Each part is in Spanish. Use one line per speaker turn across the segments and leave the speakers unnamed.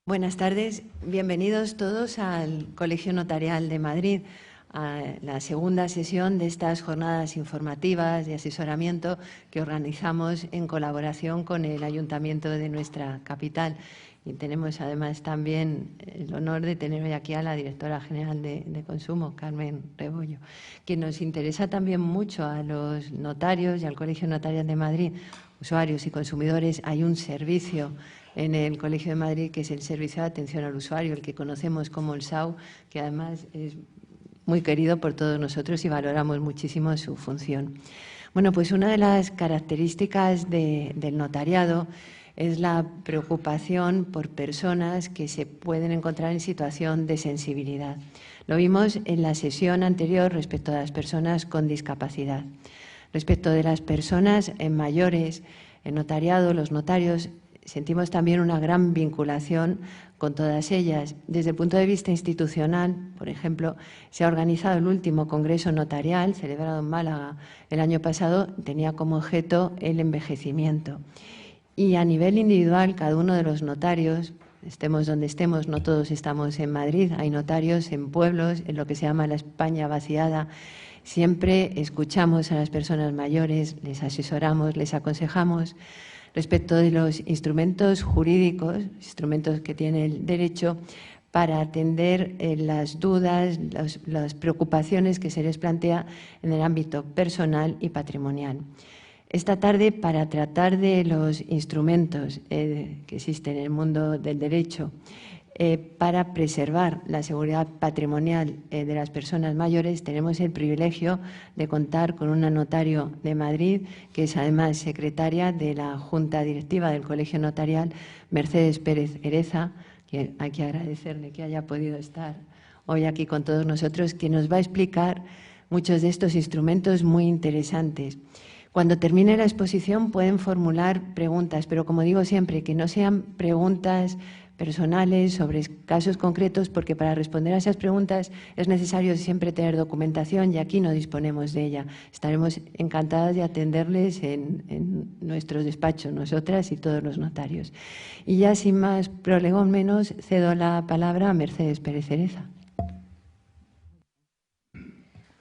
Buenas tardes, bienvenidos todos al Colegio Notarial de Madrid, a la segunda sesión de estas jornadas informativas de asesoramiento que organizamos en colaboración con el Ayuntamiento de nuestra capital. Y tenemos además también el honor de tener hoy aquí a la directora general de Consumo, Carmen Rebollo, que nos interesa también mucho a los notarios y al Colegio Notarial de Madrid, usuarios y consumidores. Hay un servicio en el Colegio de Madrid, que es el Servicio de Atención al Usuario, el que conocemos como el SAU, que además es muy querido por todos nosotros y valoramos muchísimo su función. Bueno, pues una de las características del notariado es la preocupación por personas que se pueden encontrar en situación de sensibilidad. Lo vimos en la sesión anterior respecto a las personas con discapacidad. Respecto de las personas mayores, el notariado, los notarios, sentimos también una gran vinculación con todas ellas. Desde el punto de vista institucional, por ejemplo, se ha organizado el último Congreso Notarial, celebrado en Málaga el año pasado, tenía como objeto el envejecimiento. Y a nivel individual, cada uno de los notarios, estemos donde estemos, no todos estamos en Madrid, hay notarios en pueblos, en lo que se llama la España vaciada. Siempre escuchamos a las personas mayores, les asesoramos, les aconsejamos. Respecto de los instrumentos jurídicos, instrumentos que tiene el derecho, para atender las dudas, las preocupaciones que se les plantea en el ámbito personal y patrimonial. Esta tarde, para tratar de los instrumentos que existen en el mundo del derecho para preservar la seguridad patrimonial de las personas mayores, tenemos el privilegio de contar con una notario de Madrid, que es además secretaria de la Junta Directiva del Colegio Notarial, Mercedes Pérez Ereza, que hay que agradecerle que haya podido estar hoy aquí con todos nosotros, que nos va a explicar muchos de estos instrumentos muy interesantes. Cuando termine la exposición pueden formular preguntas, pero como digo siempre, que no sean preguntas personales sobre casos concretos, porque para responder a esas preguntas es necesario siempre tener documentación y aquí no disponemos de ella. Estaremos encantadas de atenderles en nuestros despachos, nosotras y todos los notarios. Y ya sin más prolegón menos, cedo la palabra a Mercedes Pérez Ereza.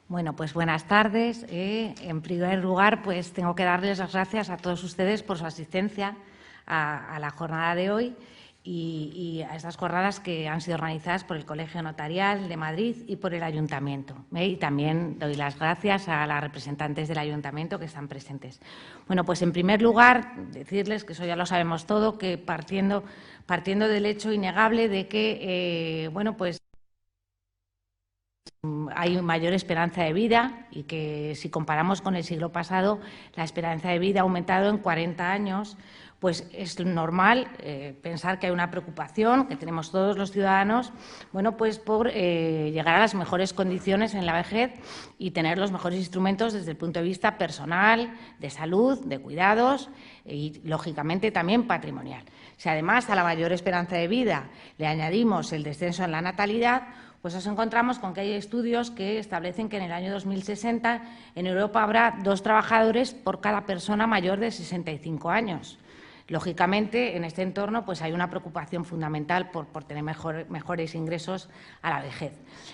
Bueno, pues buenas tardes. En primer lugar, pues tengo que darles las gracias a todos ustedes por su asistencia a la jornada de hoy y a estas jornadas que han sido organizadas por el Colegio Notarial de Madrid y por el Ayuntamiento. Y también doy las gracias a las representantes del Ayuntamiento que están presentes. Bueno, pues en primer lugar, decirles que eso ya lo sabemos todo, que partiendo del hecho innegable de que, bueno, pues hay mayor esperanza de vida y que si comparamos con el siglo pasado, la esperanza de vida ha aumentado en 40 años, pues es normal pensar que hay una preocupación que tenemos todos los ciudadanos, bueno, pues por llegar a las mejores condiciones en la vejez y tener los mejores instrumentos desde el punto de vista personal, de salud, de cuidados y, lógicamente, también patrimonial. Si además a la mayor esperanza de vida le añadimos el descenso en la natalidad, pues nos encontramos con que hay estudios que establecen que en el año 2060 en Europa habrá 2 trabajadores por cada persona mayor de 65 años. Lógicamente, en este entorno pues hay una preocupación fundamental por tener mejores ingresos a la vejez.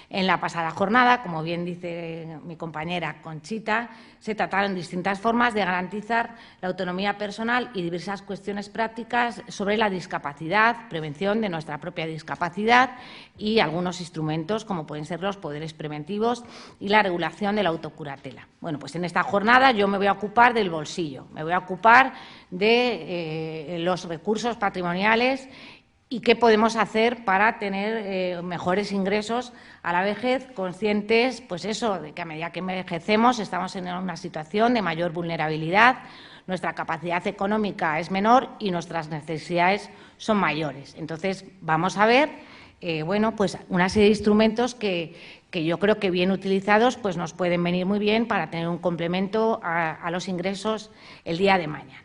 En la pasada jornada, como bien dice mi compañera Conchita, se trataron distintas formas de garantizar la autonomía personal y diversas cuestiones prácticas sobre la discapacidad, prevención de nuestra propia discapacidad y algunos instrumentos como pueden ser los poderes preventivos y la regulación de la autocuratela. Bueno, pues en esta jornada yo me voy a ocupar del bolsillo, me voy a ocupar de los recursos patrimoniales y qué podemos hacer para tener mejores ingresos a la vejez, conscientes, pues eso, de que a medida que envejecemos estamos en una situación de mayor vulnerabilidad, nuestra capacidad económica es menor y nuestras necesidades son mayores. Entonces, vamos a ver, bueno, pues una serie de instrumentos que yo creo que bien utilizados pues nos pueden venir muy bien para tener un complemento a los ingresos el día de mañana.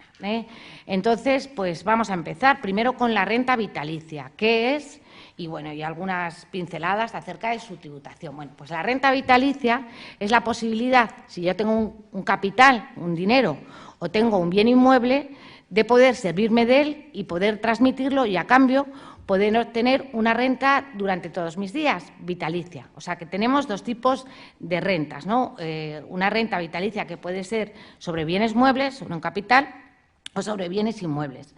Entonces, pues vamos a empezar primero con la renta vitalicia, ¿qué es? Y bueno, y algunas pinceladas acerca de su tributación. Bueno, pues la renta vitalicia es la posibilidad, si yo tengo un capital, un dinero, o tengo un bien inmueble, de poder servirme de él y poder transmitirlo y a cambio poder obtener una renta durante todos mis días, vitalicia. O sea, que tenemos dos tipos de rentas, ¿no? Una renta vitalicia que puede ser sobre bienes muebles, sobre un capital, o sobre bienes inmuebles.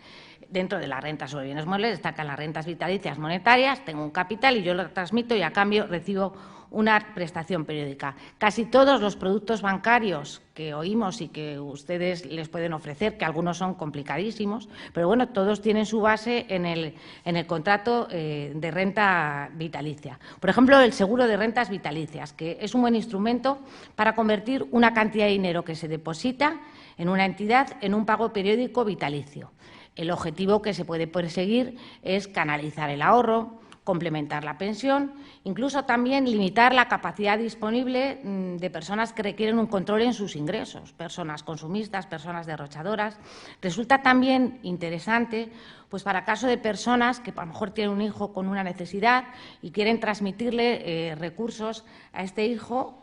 Dentro de la renta sobre bienes muebles destacan las rentas vitalicias monetarias, tengo un capital y yo lo transmito y a cambio recibo una prestación periódica. Casi todos los productos bancarios que oímos y que ustedes les pueden ofrecer, que algunos son complicadísimos, pero bueno, todos tienen su base en el contrato de renta vitalicia. Por ejemplo, el seguro de rentas vitalicias, que es un buen instrumento para convertir una cantidad de dinero que se deposita en una entidad en un pago periódico vitalicio. El objetivo que se puede perseguir es canalizar el ahorro, complementar la pensión, incluso también limitar la capacidad disponible de personas que requieren un control en sus ingresos, personas consumistas, personas derrochadoras. Resulta también interesante pues para caso de personas que a lo mejor tienen un hijo con una necesidad y quieren transmitirle recursos a este hijo,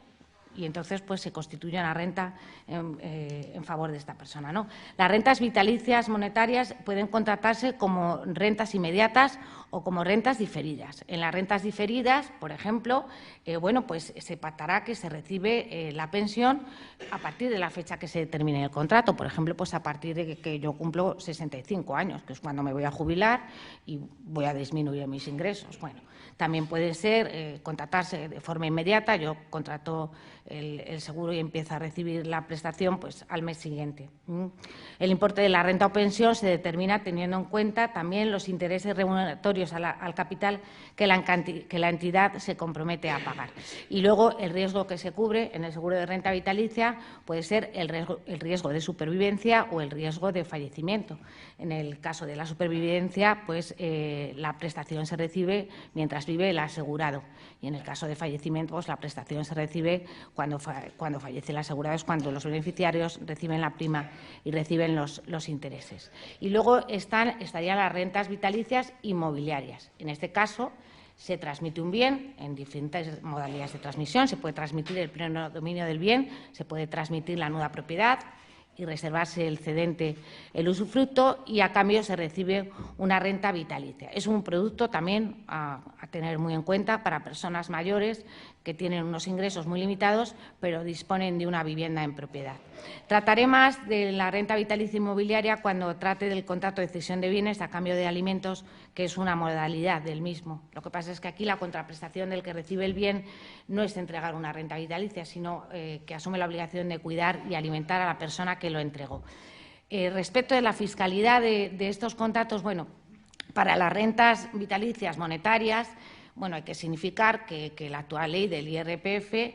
y entonces pues se constituye una renta en favor de esta persona, ¿no? Las rentas vitalicias monetarias pueden contratarse como rentas inmediatas o como rentas diferidas. En las rentas diferidas, por ejemplo, bueno, pues se pactará que se recibe la pensión a partir de la fecha que se determine el contrato. Por ejemplo, pues a partir de que yo cumplo 65 años, que es cuando me voy a jubilar y voy a disminuir mis ingresos. Bueno, también puede ser contratarse de forma inmediata. Yo contrato el seguro y empiezo a recibir la prestación pues al mes siguiente. El importe de la renta o pensión se determina teniendo en cuenta también los intereses remuneratorios al capital que la entidad se compromete a pagar. Y luego el riesgo que se cubre en el seguro de renta vitalicia puede ser el riesgo de supervivencia o el riesgo de fallecimiento. En el caso de la supervivencia, pues la prestación se recibe mientras vive el asegurado, y en el caso de fallecimiento, pues la prestación se recibe cuando fallece el asegurado, es cuando los beneficiarios reciben la prima y reciben los intereses. Y luego estarían las rentas vitalicias inmobiliarias. En este caso, se transmite un bien en diferentes modalidades de transmisión. Se puede transmitir el pleno dominio del bien, se puede transmitir la nuda propiedad y reservarse el cedente el usufructo, y a cambio se recibe una renta vitalicia. Es un producto también a tener muy en cuenta para personas mayores que tienen unos ingresos muy limitados, pero disponen de una vivienda en propiedad. Trataré más de la renta vitalicia inmobiliaria cuando trate del contrato de cesión de bienes a cambio de alimentos, que es una modalidad del mismo. Lo que pasa es que aquí la contraprestación del que recibe el bien no es entregar una renta vitalicia, sino que asume la obligación de cuidar y alimentar a la persona que lo entregó. Respecto de la fiscalidad de estos contratos, bueno, para las rentas vitalicias monetarias, bueno, hay que significar que la actual ley del IRPF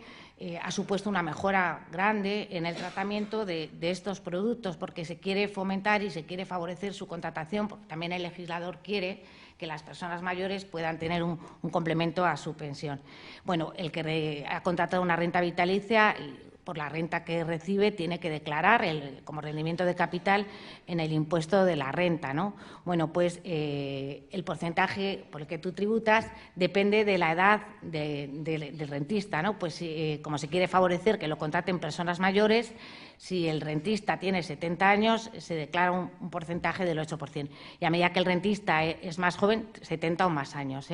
ha supuesto una mejora grande en el tratamiento de estos productos, porque se quiere fomentar y se quiere favorecer su contratación, porque también el legislador quiere que las personas mayores puedan tener un complemento a su pensión. Bueno, el que ha contratado una renta vitalicia, por la renta que recibe, tiene que declarar como rendimiento de capital en el impuesto de la renta, ¿no? Bueno, pues el porcentaje por el que tú tributas depende de la edad del rentista, ¿no? Pues como se quiere favorecer que lo contraten personas mayores, si el rentista tiene 70 años, se declara un porcentaje del 8%. Y a medida que el rentista es más joven, 70 o más años,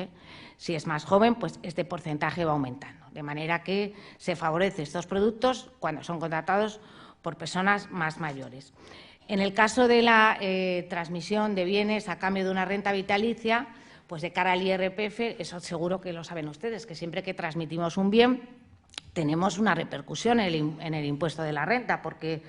Si es más joven, pues este porcentaje va aumentando. De manera que se favorece estos productos cuando son contratados por personas más mayores. En el caso de la transmisión de bienes a cambio de una renta vitalicia, pues de cara al IRPF, eso seguro que lo saben ustedes, que siempre que transmitimos un bien tenemos una repercusión en el impuesto de la renta, porque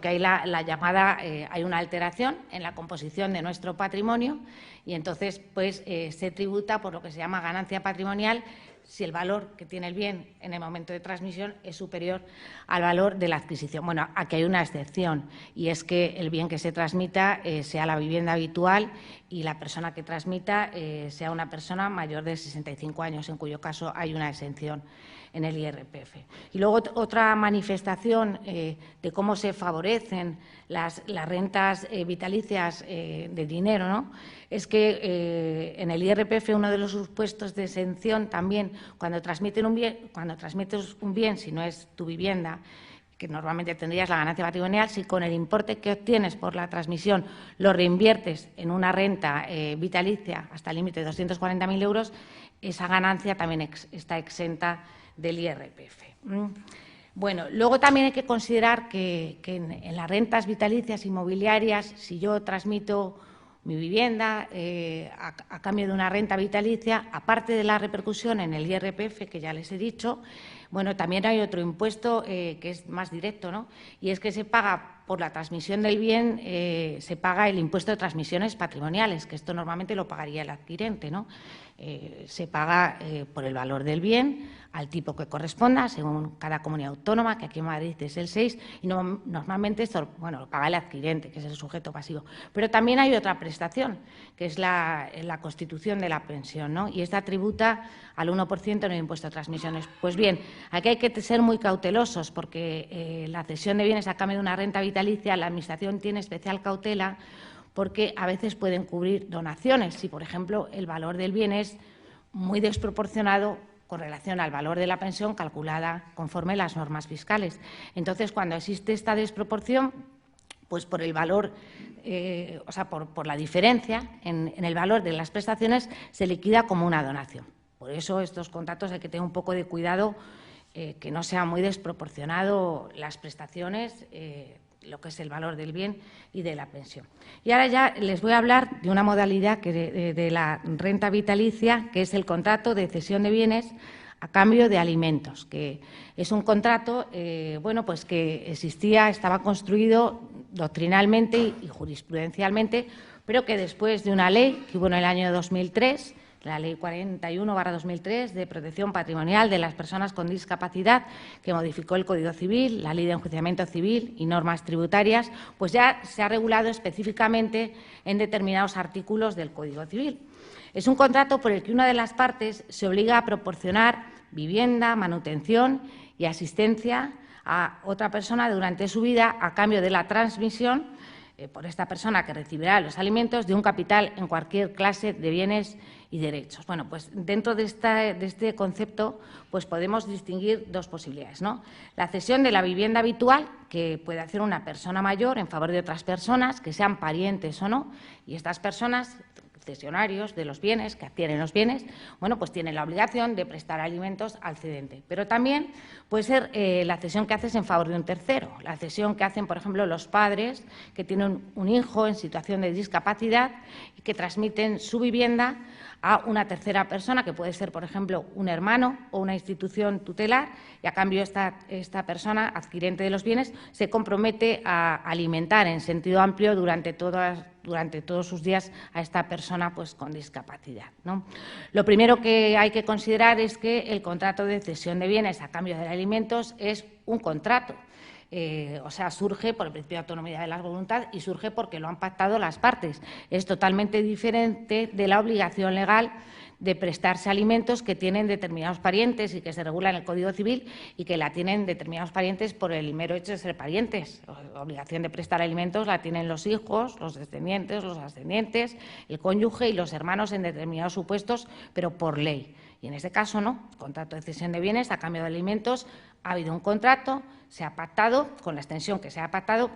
hay la llamada, hay una alteración en la composición de nuestro patrimonio, y entonces pues se tributa por lo que se llama ganancia patrimonial si el valor que tiene el bien en el momento de transmisión es superior al valor de la adquisición. Bueno, aquí hay una excepción, y es que el bien que se transmita sea la vivienda habitual y la persona que transmita sea una persona mayor de 65 años, en cuyo caso hay una exención en el IRPF. Y luego otra manifestación de cómo se favorecen las rentas vitalicias de dinero, ¿no? Es que en el IRPF uno de los supuestos de exención también, cuando transmites un bien, si no es tu vivienda, que normalmente tendrías la ganancia patrimonial, si con el importe que obtienes por la transmisión lo reinviertes en una renta vitalicia hasta el límite de 240.000 euros, esa ganancia también está exenta del IRPF. Bueno, luego también hay que considerar que en las rentas vitalicias inmobiliarias, si yo transmito mi vivienda a cambio de una renta vitalicia, aparte de la repercusión en el IRPF, que ya les he dicho, bueno, también hay otro impuesto que es más directo, ¿no? Y es que se paga por la transmisión del bien, se paga el impuesto de transmisiones patrimoniales, que esto normalmente lo pagaría el adquirente, ¿no? Se paga por el valor del bien al tipo que corresponda, según cada comunidad autónoma, que aquí en Madrid es el 6, y normalmente esto, bueno, lo paga el adquirente, que es el sujeto pasivo. Pero también hay otra prestación, que es la constitución de la pensión, ¿no? Y esta tributa al 1% en el impuesto de transmisiones. Pues bien, aquí hay que ser muy cautelosos, porque la cesión de bienes a cambio de una renta vitalicia, la Administración tiene especial cautela, porque a veces pueden cubrir donaciones, si, por ejemplo, el valor del bien es muy desproporcionado con relación al valor de la pensión calculada conforme las normas fiscales. Entonces, cuando existe esta desproporción, pues por el valor, o sea, por la diferencia en el valor de las prestaciones, se liquida como una donación. Por eso estos contratos hay que tener un poco de cuidado, que no sea muy desproporcionado las prestaciones, lo que es el valor del bien y de la pensión. Y ahora ya les voy a hablar de una modalidad de la renta vitalicia, que es el contrato de cesión de bienes a cambio de alimentos, que es un contrato bueno, pues que existía, estaba construido doctrinalmente y jurisprudencialmente, pero que después de una ley que hubo en el año 2003, la Ley 41/2003 de protección patrimonial de las personas con discapacidad, que modificó el Código Civil, la Ley de Enjuiciamiento Civil y normas tributarias, pues ya se ha regulado específicamente en determinados artículos del Código Civil. Es un contrato por el que una de las partes se obliga a proporcionar vivienda, manutención y asistencia a otra persona durante su vida a cambio de la transmisión por esta persona que recibirá los alimentos de un capital en cualquier clase de bienes y derechos. Bueno, pues dentro de este concepto pues podemos distinguir dos posibilidades, ¿no? La cesión de la vivienda habitual, que puede hacer una persona mayor en favor de otras personas, que sean parientes o no, y estas personas, cesionarios de los bienes, que adquieren los bienes, bueno, pues tienen la obligación de prestar alimentos al cedente. Pero también puede ser la cesión que haces en favor de un tercero, la cesión que hacen, por ejemplo, los padres que tienen un hijo en situación de discapacidad y que transmiten su vivienda a una tercera persona, que puede ser, por ejemplo, un hermano o una institución tutelar, y a cambio esta persona, adquirente de los bienes, se compromete a alimentar en sentido amplio durante todos sus días a esta persona pues, con discapacidad, ¿no? Lo primero que hay que considerar es que el contrato de cesión de bienes a cambio de alimentos es un contrato. O sea, surge por el principio de autonomía de la voluntad y surge porque lo han pactado las partes. Es totalmente diferente de la obligación legal de prestarse alimentos que tienen determinados parientes y que se regula en el Código Civil y que la tienen determinados parientes por el mero hecho de ser parientes. La obligación de prestar alimentos la tienen los hijos, los descendientes, los ascendientes, el cónyuge y los hermanos en determinados supuestos, pero por ley. Y en este caso no, contrato de cesión de bienes a cambio de alimentos, ha habido un contrato, se ha pactado con la extensión que se ha pactado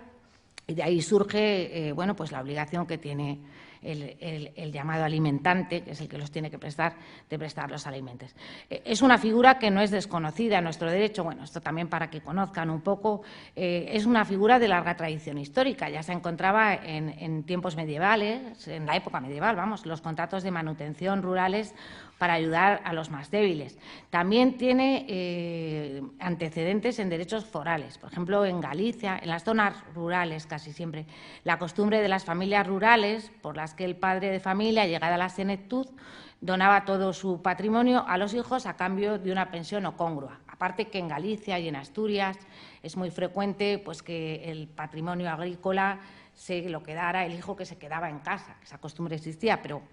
y de ahí surge bueno, pues la obligación que tiene el llamado alimentante, que es el que los tiene que prestar, de prestar los alimentos. Es una figura que no es desconocida en nuestro derecho, bueno, esto también para que conozcan un poco, es una figura de larga tradición histórica, ya se encontraba en tiempos medievales, en la época medieval, vamos, los contratos de manutención rurales para ayudar a los más débiles. También tiene antecedentes en derechos forales. Por ejemplo, en Galicia, en las zonas rurales casi siempre, la costumbre de las familias rurales por las que el padre de familia, llegada a la senectud, donaba todo su patrimonio a los hijos a cambio de una pensión o congrua. Aparte que en Galicia y en Asturias es muy frecuente pues, que el patrimonio agrícola se lo quedara el hijo que se quedaba en casa. Esa costumbre existía, pero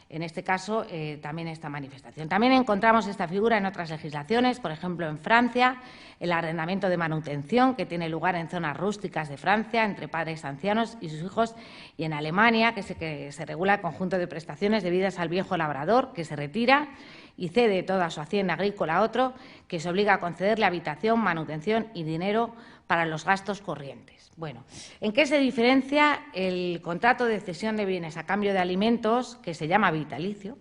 en este caso, también esta manifestación. También encontramos esta figura en otras legislaciones, por ejemplo, en Francia, el arrendamiento de manutención, que tiene lugar en zonas rústicas de Francia, entre padres ancianos y sus hijos, y en Alemania, que se regula el conjunto de prestaciones debidas al viejo labrador, que se retira, y cede toda su hacienda agrícola a otro, que se obliga a concederle habitación, manutención y dinero para los gastos corrientes. Bueno, ¿en qué se diferencia el contrato de cesión de bienes a cambio de alimentos, que se llama vitalicio,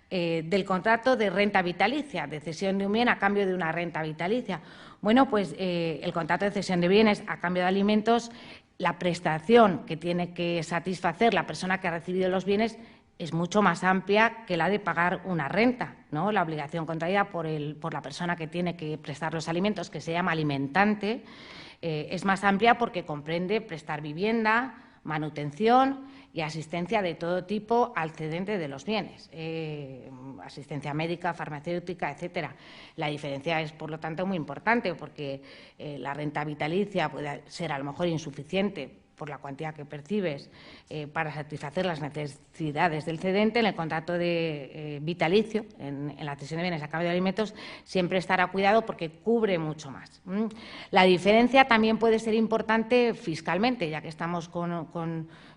del contrato de renta vitalicia, de cesión de un bien a cambio de una renta vitalicia? Bueno, pues el contrato de cesión de bienes a cambio de alimentos, la prestación que tiene que satisfacer la persona que ha recibido los bienes es mucho más amplia que la de pagar una renta, ¿no? La obligación contraída por la persona que tiene que prestar los alimentos, que se llama alimentante, es más amplia porque comprende prestar vivienda, manutención y asistencia de todo tipo al cedente de los bienes, asistencia médica, farmacéutica, etcétera. La diferencia es, por lo tanto, muy importante, porque la renta vitalicia puede ser a lo mejor insuficiente por la cuantía que percibes para satisfacer las necesidades del cedente. En el contrato de vitalicio, en la cesión de bienes a cambio de alimentos, siempre estará cuidado porque cubre mucho más. La diferencia también puede ser importante fiscalmente, ya que estamos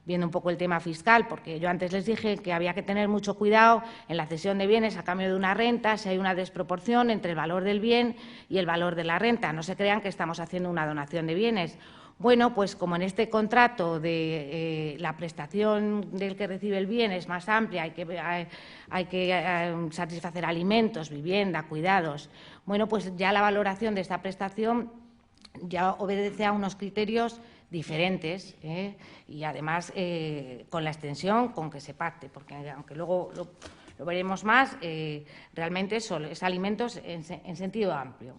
viendo un poco el tema fiscal, porque yo antes les dije que había que tener mucho cuidado en la cesión de bienes a cambio de una renta, si hay una desproporción entre el valor del bien y el valor de la renta. No se crean que estamos haciendo una donación de bienes. Bueno, pues como en este contrato de la prestación del que recibe el bien es más amplia, hay que satisfacer alimentos, vivienda, cuidados. Bueno, pues ya la valoración de esta prestación ya obedece a unos criterios diferentes y además con la extensión con que se pacte, porque aunque luego lo veremos más, realmente es alimentos en sentido amplio.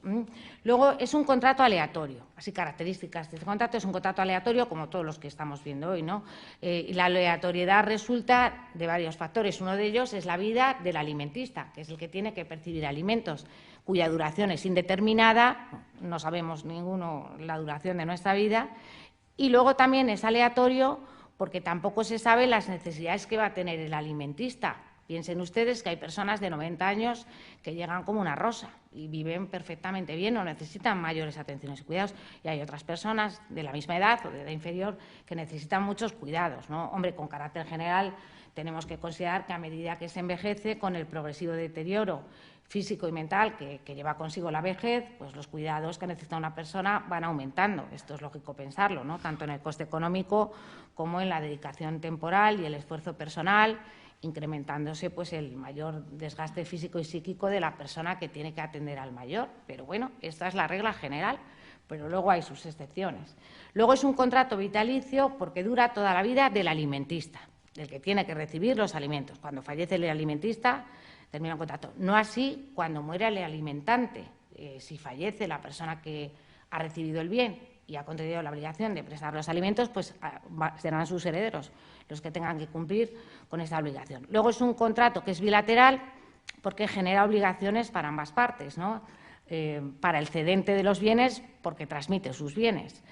Luego es un contrato aleatorio, así características de este contrato, es un contrato aleatorio como todos los que estamos viendo hoy, ¿no? Y la aleatoriedad resulta de varios factores. Uno de ellos es la vida del alimentista, que es el que tiene que percibir alimentos, cuya duración es indeterminada, no sabemos ninguno la duración de nuestra vida, y luego también es aleatorio porque tampoco se sabe las necesidades que va a tener el alimentista. Piensen ustedes que hay personas de 90 años que llegan como una rosa y viven perfectamente bien, no necesitan mayores atenciones y cuidados, y hay otras personas de la misma edad o de edad inferior que necesitan muchos cuidados, ¿no? Hombre, con carácter general tenemos que considerar que a medida que se envejece, con el progresivo deterioro físico y mental que lleva consigo la vejez, pues los cuidados que necesita una persona van aumentando. Esto es lógico pensarlo, ¿no? Tanto en el coste económico como en la dedicación temporal y el esfuerzo personal, incrementándose pues el mayor desgaste físico y psíquico de la persona que tiene que atender al mayor. Pero bueno, esta es la regla general, pero luego hay sus excepciones. Luego es un contrato vitalicio porque dura toda la vida del alimentista, del que tiene que recibir los alimentos. Cuando fallece el alimentista, termina el contrato. No así cuando muere el alimentante. Si fallece la persona que ha recibido el bien y ha contraído la obligación de prestar los alimentos, pues serán sus herederos los que tengan que cumplir con esta obligación. Luego es un contrato que es bilateral porque genera obligaciones para ambas partes, ¿no? Para el cedente de los bienes porque transmite sus bienes,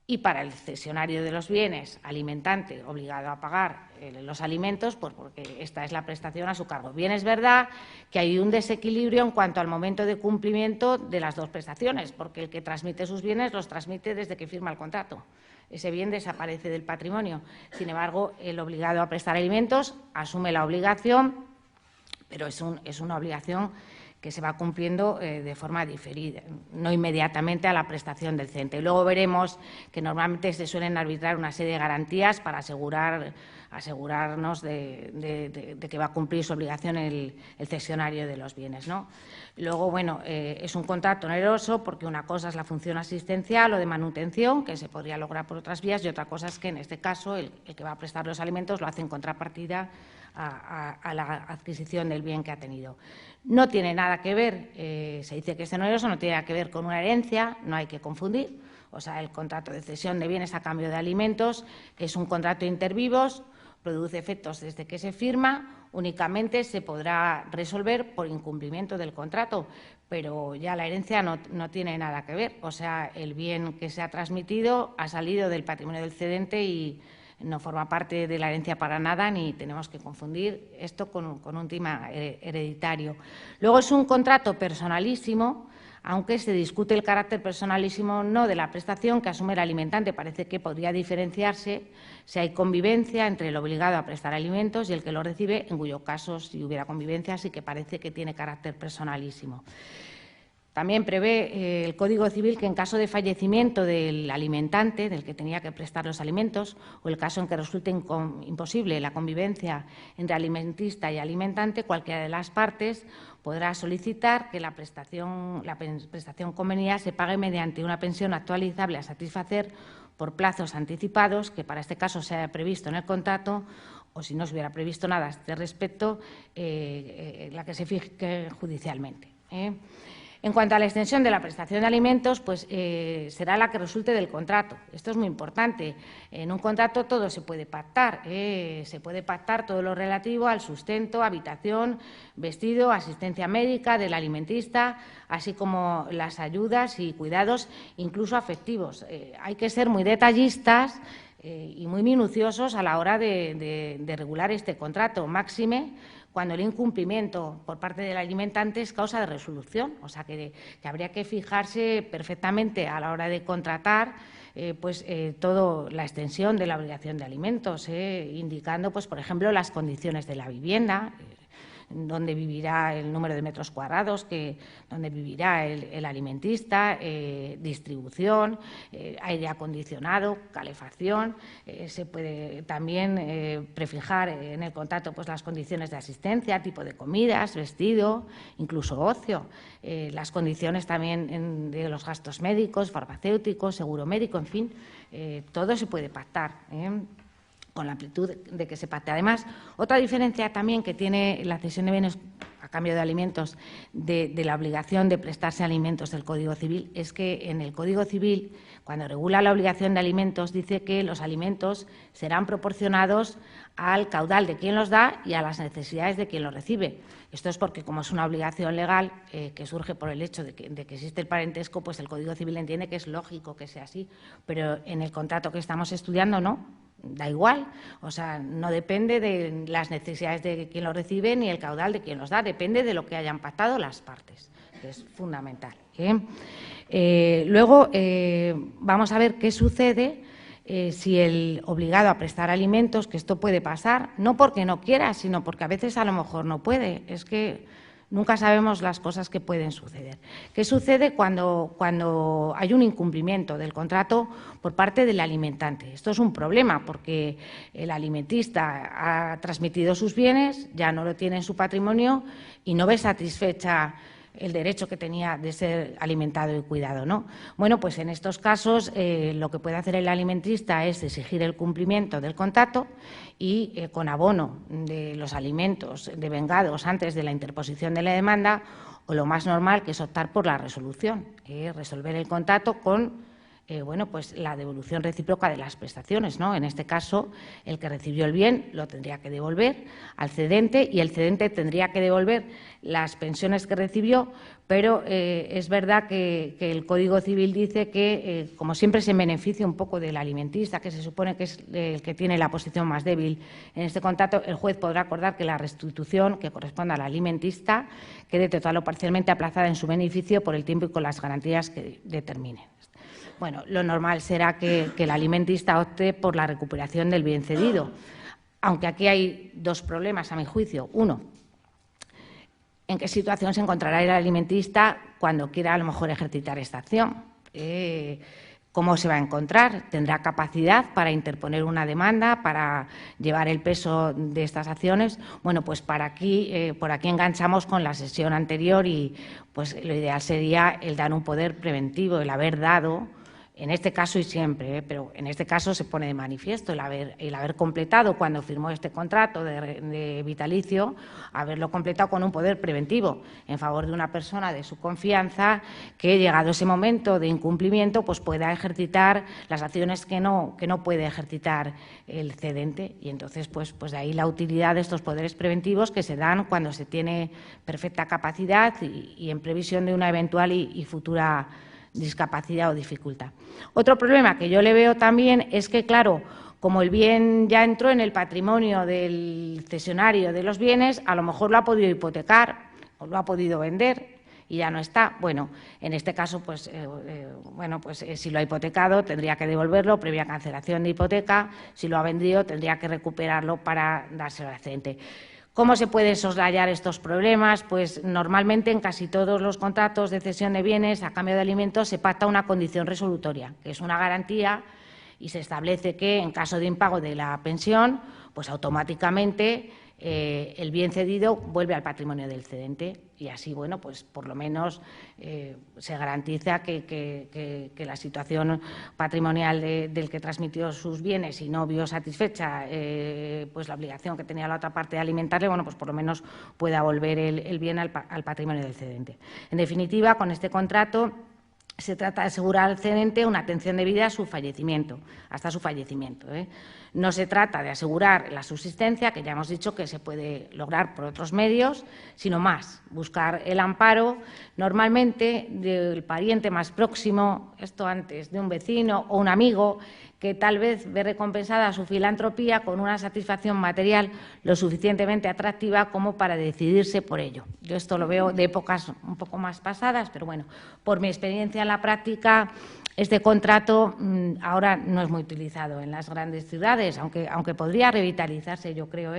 y para el cesionario de los bienes, alimentante, obligado a pagar los alimentos, pues porque esta es la prestación a su cargo. Bien es verdad que hay un desequilibrio en cuanto al momento de cumplimiento de las dos prestaciones, porque el que transmite sus bienes los transmite desde que firma el contrato. Ese bien desaparece del patrimonio. Sin embargo, el obligado a prestar alimentos asume la obligación, pero es una obligación que se va cumpliendo de forma diferida, no inmediatamente a la prestación del cedente. Y luego veremos que normalmente se suelen arbitrar una serie de garantías para asegurarnos de que va a cumplir su obligación el cesionario de los bienes, ¿no? Luego, bueno, es un contrato oneroso porque una cosa es la función asistencial o de manutención, que se podría lograr por otras vías, y otra cosa es que, en este caso, el que va a prestar los alimentos lo hace en contrapartida a la adquisición del bien que ha tenido. No tiene nada que ver, se dice que es oneroso, no tiene nada que ver con una herencia, no hay que confundir. O sea, el contrato de cesión de bienes a cambio de alimentos es un contrato intervivos, produce efectos desde que se firma, únicamente se podrá resolver por incumplimiento del contrato, pero ya la herencia no tiene nada que ver. O sea, el bien que se ha transmitido ha salido del patrimonio del cedente y no forma parte de la herencia para nada, ni tenemos que confundir esto con un tema hereditario. Luego es un contrato personalísimo, aunque se discute el carácter personalísimo no de la prestación que asume el alimentante. Parece que podría diferenciarse si hay convivencia entre el obligado a prestar alimentos y el que lo recibe, en cuyo caso, si hubiera convivencia, sí que parece que tiene carácter personalísimo. También prevé el Código Civil que en caso de fallecimiento del alimentante, del que tenía que prestar los alimentos, o el caso en que resulte imposible la convivencia entre alimentista y alimentante, cualquiera de las partes podrá solicitar que la prestación convenida se pague mediante una pensión actualizable a satisfacer por plazos anticipados, que para este caso se haya previsto en el contrato, o si no se hubiera previsto nada a este respecto, la que se fije judicialmente. En cuanto a la extensión de la prestación de alimentos, pues será la que resulte del contrato. Esto es muy importante. En un contrato todo se puede pactar. Se puede pactar todo lo relativo al sustento, habitación, vestido, asistencia médica del alimentista, así como las ayudas y cuidados, incluso afectivos. Hay que ser muy detallistas y muy minuciosos a la hora de regular este contrato, máxime cuando el incumplimiento por parte del alimentante es causa de resolución. O sea, que habría que fijarse perfectamente a la hora de contratar toda la extensión de la obligación de alimentos, indicando, pues, por ejemplo, las condiciones de la vivienda, dónde vivirá, el número de metros cuadrados, dónde vivirá el alimentista, distribución, aire acondicionado, calefacción. Se puede también prefijar en el contrato, pues, las condiciones de asistencia, tipo de comidas, vestido, incluso ocio, las condiciones también de los gastos médicos, farmacéuticos, seguro médico, en fin, todo se puede pactar, con la amplitud de que se pacte. Además, otra diferencia también que tiene la cesión de bienes a cambio de alimentos de la obligación de prestarse alimentos del Código Civil es que en el Código Civil, cuando regula la obligación de alimentos, dice que los alimentos serán proporcionados al caudal de quien los da y a las necesidades de quien los recibe. Esto es porque, como es una obligación legal que surge por el hecho de que existe el parentesco, pues el Código Civil entiende que es lógico que sea así, pero en el contrato que estamos estudiando no. Da igual, o sea, no depende de las necesidades de quien lo recibe ni el caudal de quien los da, depende de lo que hayan pactado las partes, que es fundamental. Luego, vamos a ver qué sucede si el obligado a prestar alimentos, que esto puede pasar, no porque no quiera, sino porque a veces a lo mejor no puede, es que nunca sabemos las cosas que pueden suceder. ¿Qué sucede cuando hay un incumplimiento del contrato por parte del alimentante? Esto es un problema porque el alimentista ha transmitido sus bienes, ya no lo tiene en su patrimonio y no ve satisfecha el derecho que tenía de ser alimentado y cuidado, ¿no? Bueno, pues en estos casos lo que puede hacer el alimentista es exigir el cumplimiento del contrato y con abono de los alimentos devengados antes de la interposición de la demanda, o lo más normal, que es optar por la resolución, resolver el contrato con pues la devolución recíproca de las prestaciones, ¿no? En este caso, el que recibió el bien lo tendría que devolver al cedente y el cedente tendría que devolver las pensiones que recibió, pero es verdad que el Código Civil dice que, como siempre, se beneficia un poco del alimentista, que se supone que es el que tiene la posición más débil en este contrato. El juez podrá acordar que la restitución que corresponda al alimentista quede total o parcialmente aplazada en su beneficio por el tiempo y con las garantías que determine. Bueno, lo normal será que el alimentista opte por la recuperación del bien cedido, aunque aquí hay dos problemas, a mi juicio. Uno, ¿en qué situación se encontrará el alimentista cuando quiera a lo mejor ejercitar esta acción? ¿Cómo se va a encontrar? ¿Tendrá capacidad para interponer una demanda, para llevar el peso de estas acciones? Bueno, pues por aquí enganchamos con la sesión anterior y pues lo ideal sería el dar un poder preventivo, el haber dado, en este caso y siempre, pero en este caso se pone de manifiesto el haber completado cuando firmó este contrato de vitalicio, haberlo completado con un poder preventivo en favor de una persona de su confianza que, llegado ese momento de incumplimiento, pues pueda ejercitar las acciones que no puede ejercitar el cedente. Y entonces, pues de ahí la utilidad de estos poderes preventivos que se dan cuando se tiene perfecta capacidad y en previsión de una eventual y futura discapacidad o dificultad. Otro problema que yo le veo también es que, claro, como el bien ya entró en el patrimonio del cesionario de los bienes, a lo mejor lo ha podido hipotecar o lo ha podido vender y ya no está. Bueno, en este caso, pues, si lo ha hipotecado, tendría que devolverlo previa cancelación de hipoteca. Si lo ha vendido, tendría que recuperarlo para dárselo al excedente. ¿Cómo se pueden soslayar estos problemas? Pues normalmente en casi todos los contratos de cesión de bienes a cambio de alimentos se pacta una condición resolutoria, que es una garantía, y se establece que en caso de impago de la pensión, pues automáticamente el bien cedido vuelve al patrimonio del cedente, y así, bueno, pues por lo menos se garantiza que la situación patrimonial del que transmitió sus bienes y no vio satisfecha pues la obligación que tenía la otra parte de alimentarle, bueno, pues por lo menos pueda volver el bien al patrimonio del cedente. En definitiva, con este contrato se trata de asegurar al cedente una atención debida a su fallecimiento, hasta su fallecimiento. No se trata de asegurar la subsistencia, que ya hemos dicho que se puede lograr por otros medios, sino más, buscar el amparo normalmente del pariente más próximo, esto antes, de un vecino o un amigo, que tal vez ve recompensada su filantropía con una satisfacción material lo suficientemente atractiva como para decidirse por ello. Yo esto lo veo de épocas un poco más pasadas, pero bueno, por mi experiencia en la práctica, este contrato ahora no es muy utilizado en las grandes ciudades, aunque podría revitalizarse, yo creo.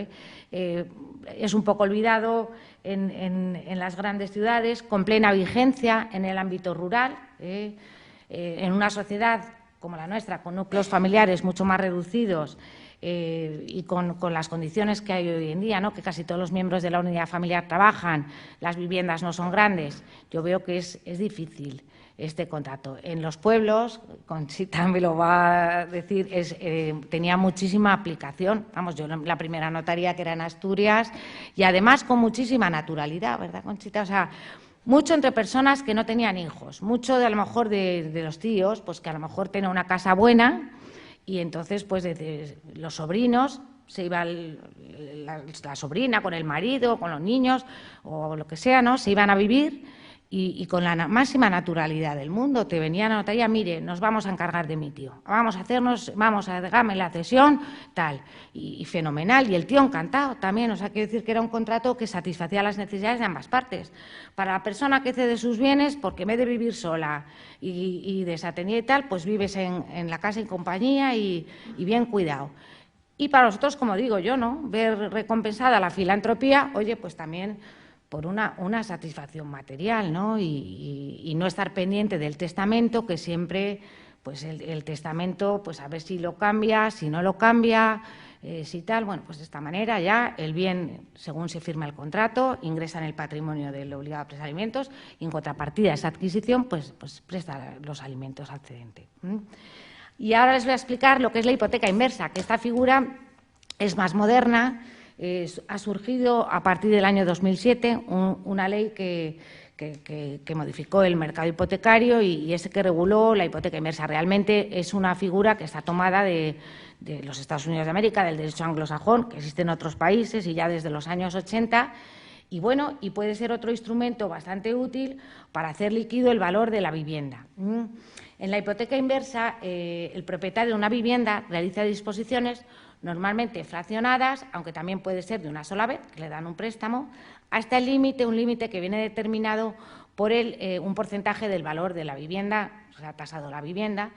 Es un poco olvidado en las grandes ciudades, con plena vigencia en el ámbito rural, en una sociedad como la nuestra, con núcleos familiares mucho más reducidos y con las condiciones que hay hoy en día, ¿no? Que casi todos los miembros de la unidad familiar trabajan, las viviendas no son grandes. Yo veo que es difícil este contrato. En los pueblos, Conchita me lo va a decir, tenía muchísima aplicación. Vamos, yo la primera notaría que era en Asturias, y además con muchísima naturalidad, ¿verdad, Conchita? O sea, mucho entre personas que no tenían hijos, mucho a lo mejor de los tíos, pues que a lo mejor tenían una casa buena, y entonces pues los sobrinos, se iba la sobrina con el marido, con los niños o lo que sea, ¿no? Se iban a vivir y con la máxima naturalidad del mundo te venían a la notaría: mire, nos vamos a encargar de mi tío, vamos a dejarme la cesión, tal, y fenomenal, y el tío encantado también. O sea, quiero decir que era un contrato que satisfacía las necesidades de ambas partes. Para la persona que cede sus bienes, porque en vez de vivir sola y desatendida y tal, pues vives en la casa en compañía y bien cuidado. Y para nosotros, como digo yo, ¿no?, ver recompensada la filantropía, oye, pues también por una satisfacción material, ¿no? Y no estar pendiente del testamento, que siempre, pues el testamento, pues a ver si lo cambia, si no lo cambia, si tal. Bueno, pues de esta manera ya el bien, según se firma el contrato, ingresa en el patrimonio del obligado a prestar alimentos, y en contrapartida a esa adquisición, pues presta los alimentos al cedente. Y ahora les voy a explicar lo que es la hipoteca inversa, que esta figura es más moderna. Ha surgido a partir del año 2007 una ley que modificó el mercado hipotecario y es que reguló la hipoteca inversa. Realmente es una figura que está tomada de los Estados Unidos de América, del derecho anglosajón, que existe en otros países y ya desde los años 80. Y bueno, y puede ser otro instrumento bastante útil para hacer líquido el valor de la vivienda. En la hipoteca inversa, el propietario de una vivienda realiza disposiciones normalmente fraccionadas, aunque también puede ser de una sola vez, que le dan un préstamo, hasta el límite, un límite que viene determinado por un porcentaje del valor de la vivienda, o sea, tasado la vivienda,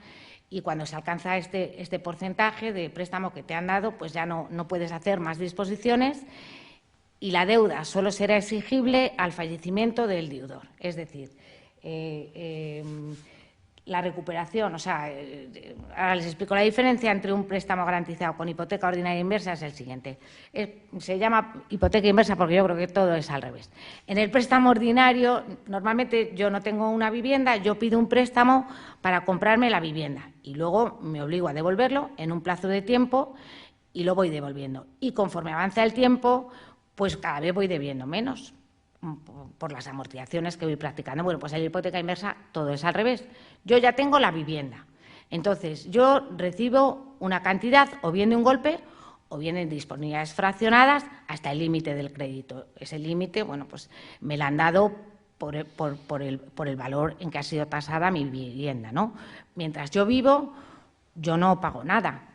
y cuando se alcanza este porcentaje de préstamo que te han dado, pues ya no puedes hacer más disposiciones, y la deuda solo será exigible al fallecimiento del deudor. Es decir, la recuperación, o sea, ahora les explico la diferencia entre un préstamo garantizado con hipoteca ordinaria inversa. Es el siguiente. Se llama hipoteca inversa porque yo creo que todo es al revés. En el préstamo ordinario, normalmente yo no tengo una vivienda, yo pido un préstamo para comprarme la vivienda y luego me obligo a devolverlo en un plazo de tiempo y lo voy devolviendo. Y conforme avanza el tiempo, pues cada vez voy debiendo menos por las amortizaciones que voy practicando. Bueno, pues en la hipoteca inversa todo es al revés. Yo ya tengo la vivienda. Entonces, yo recibo una cantidad o bien de un golpe o bien en disponibilidades fraccionadas hasta el límite del crédito. Ese límite, bueno, pues me lo han dado por el valor en que ha sido tasada mi vivienda, ¿no? Mientras yo vivo, yo no pago nada.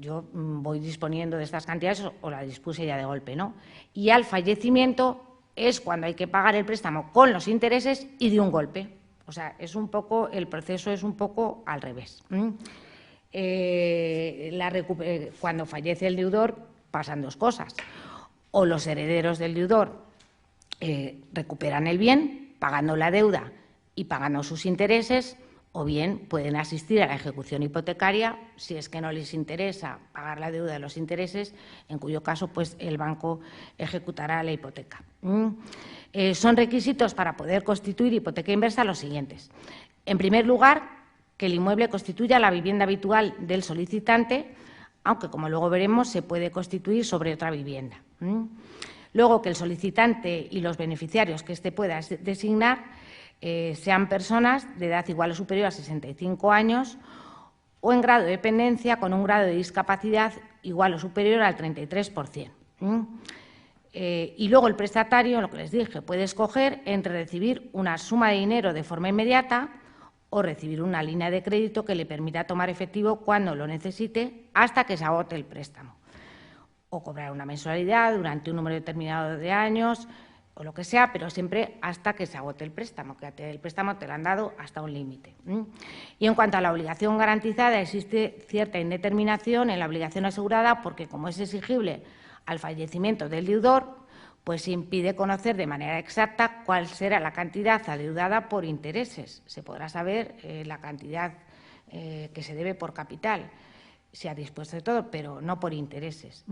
Yo voy disponiendo de estas cantidades o la dispuse ya de golpe, ¿no? Y al fallecimiento, es cuando hay que pagar el préstamo con los intereses y de un golpe. O sea, es un poco, el proceso es un poco al revés. Cuando fallece el deudor pasan dos cosas. O los herederos del deudor recuperan el bien pagando la deuda y pagando sus intereses, o bien pueden asistir a la ejecución hipotecaria si es que no les interesa pagar la deuda de los intereses, en cuyo caso pues, el banco ejecutará la hipoteca. Son requisitos para poder constituir hipoteca inversa los siguientes. En primer lugar, que el inmueble constituya la vivienda habitual del solicitante, aunque, como luego veremos, se puede constituir sobre otra vivienda. Luego, que el solicitante y los beneficiarios que éste pueda designar sean personas de edad igual o superior a 65 años o en grado de dependencia con un grado de discapacidad igual o superior al 33%. Y luego el prestatario, lo que les dije, puede escoger entre recibir una suma de dinero de forma inmediata o recibir una línea de crédito que le permita tomar efectivo cuando lo necesite hasta que se agote el préstamo, o cobrar una mensualidad durante un número determinado de años o lo que sea, pero siempre hasta que se agote el préstamo, que el préstamo te lo han dado hasta un límite. Y en cuanto a la obligación garantizada, existe cierta indeterminación en la obligación asegurada porque, como es exigible al fallecimiento del deudor, pues impide conocer de manera exacta cuál será la cantidad adeudada por intereses. Se podrá saber la cantidad que se debe por capital, se ha dispuesto de todo, pero no por intereses.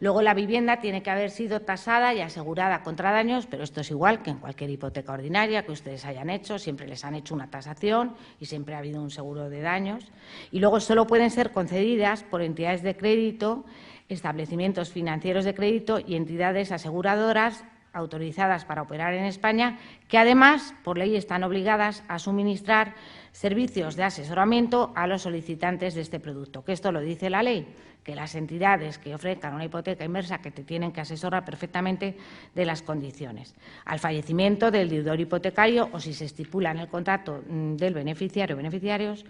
Luego, la vivienda tiene que haber sido tasada y asegurada contra daños, pero esto es igual que en cualquier hipoteca ordinaria que ustedes hayan hecho, siempre les han hecho una tasación y siempre ha habido un seguro de daños. Y luego solo pueden ser concedidas por entidades de crédito, establecimientos financieros de crédito y entidades aseguradoras autorizadas para operar en España, que además, por ley, están obligadas a suministrar servicios de asesoramiento a los solicitantes de este producto, que esto lo dice la ley, que las entidades que ofrezcan una hipoteca inversa que te tienen que asesorar perfectamente de las condiciones. Al fallecimiento del deudor hipotecario o si se estipula en el contrato del beneficiario o beneficiarios,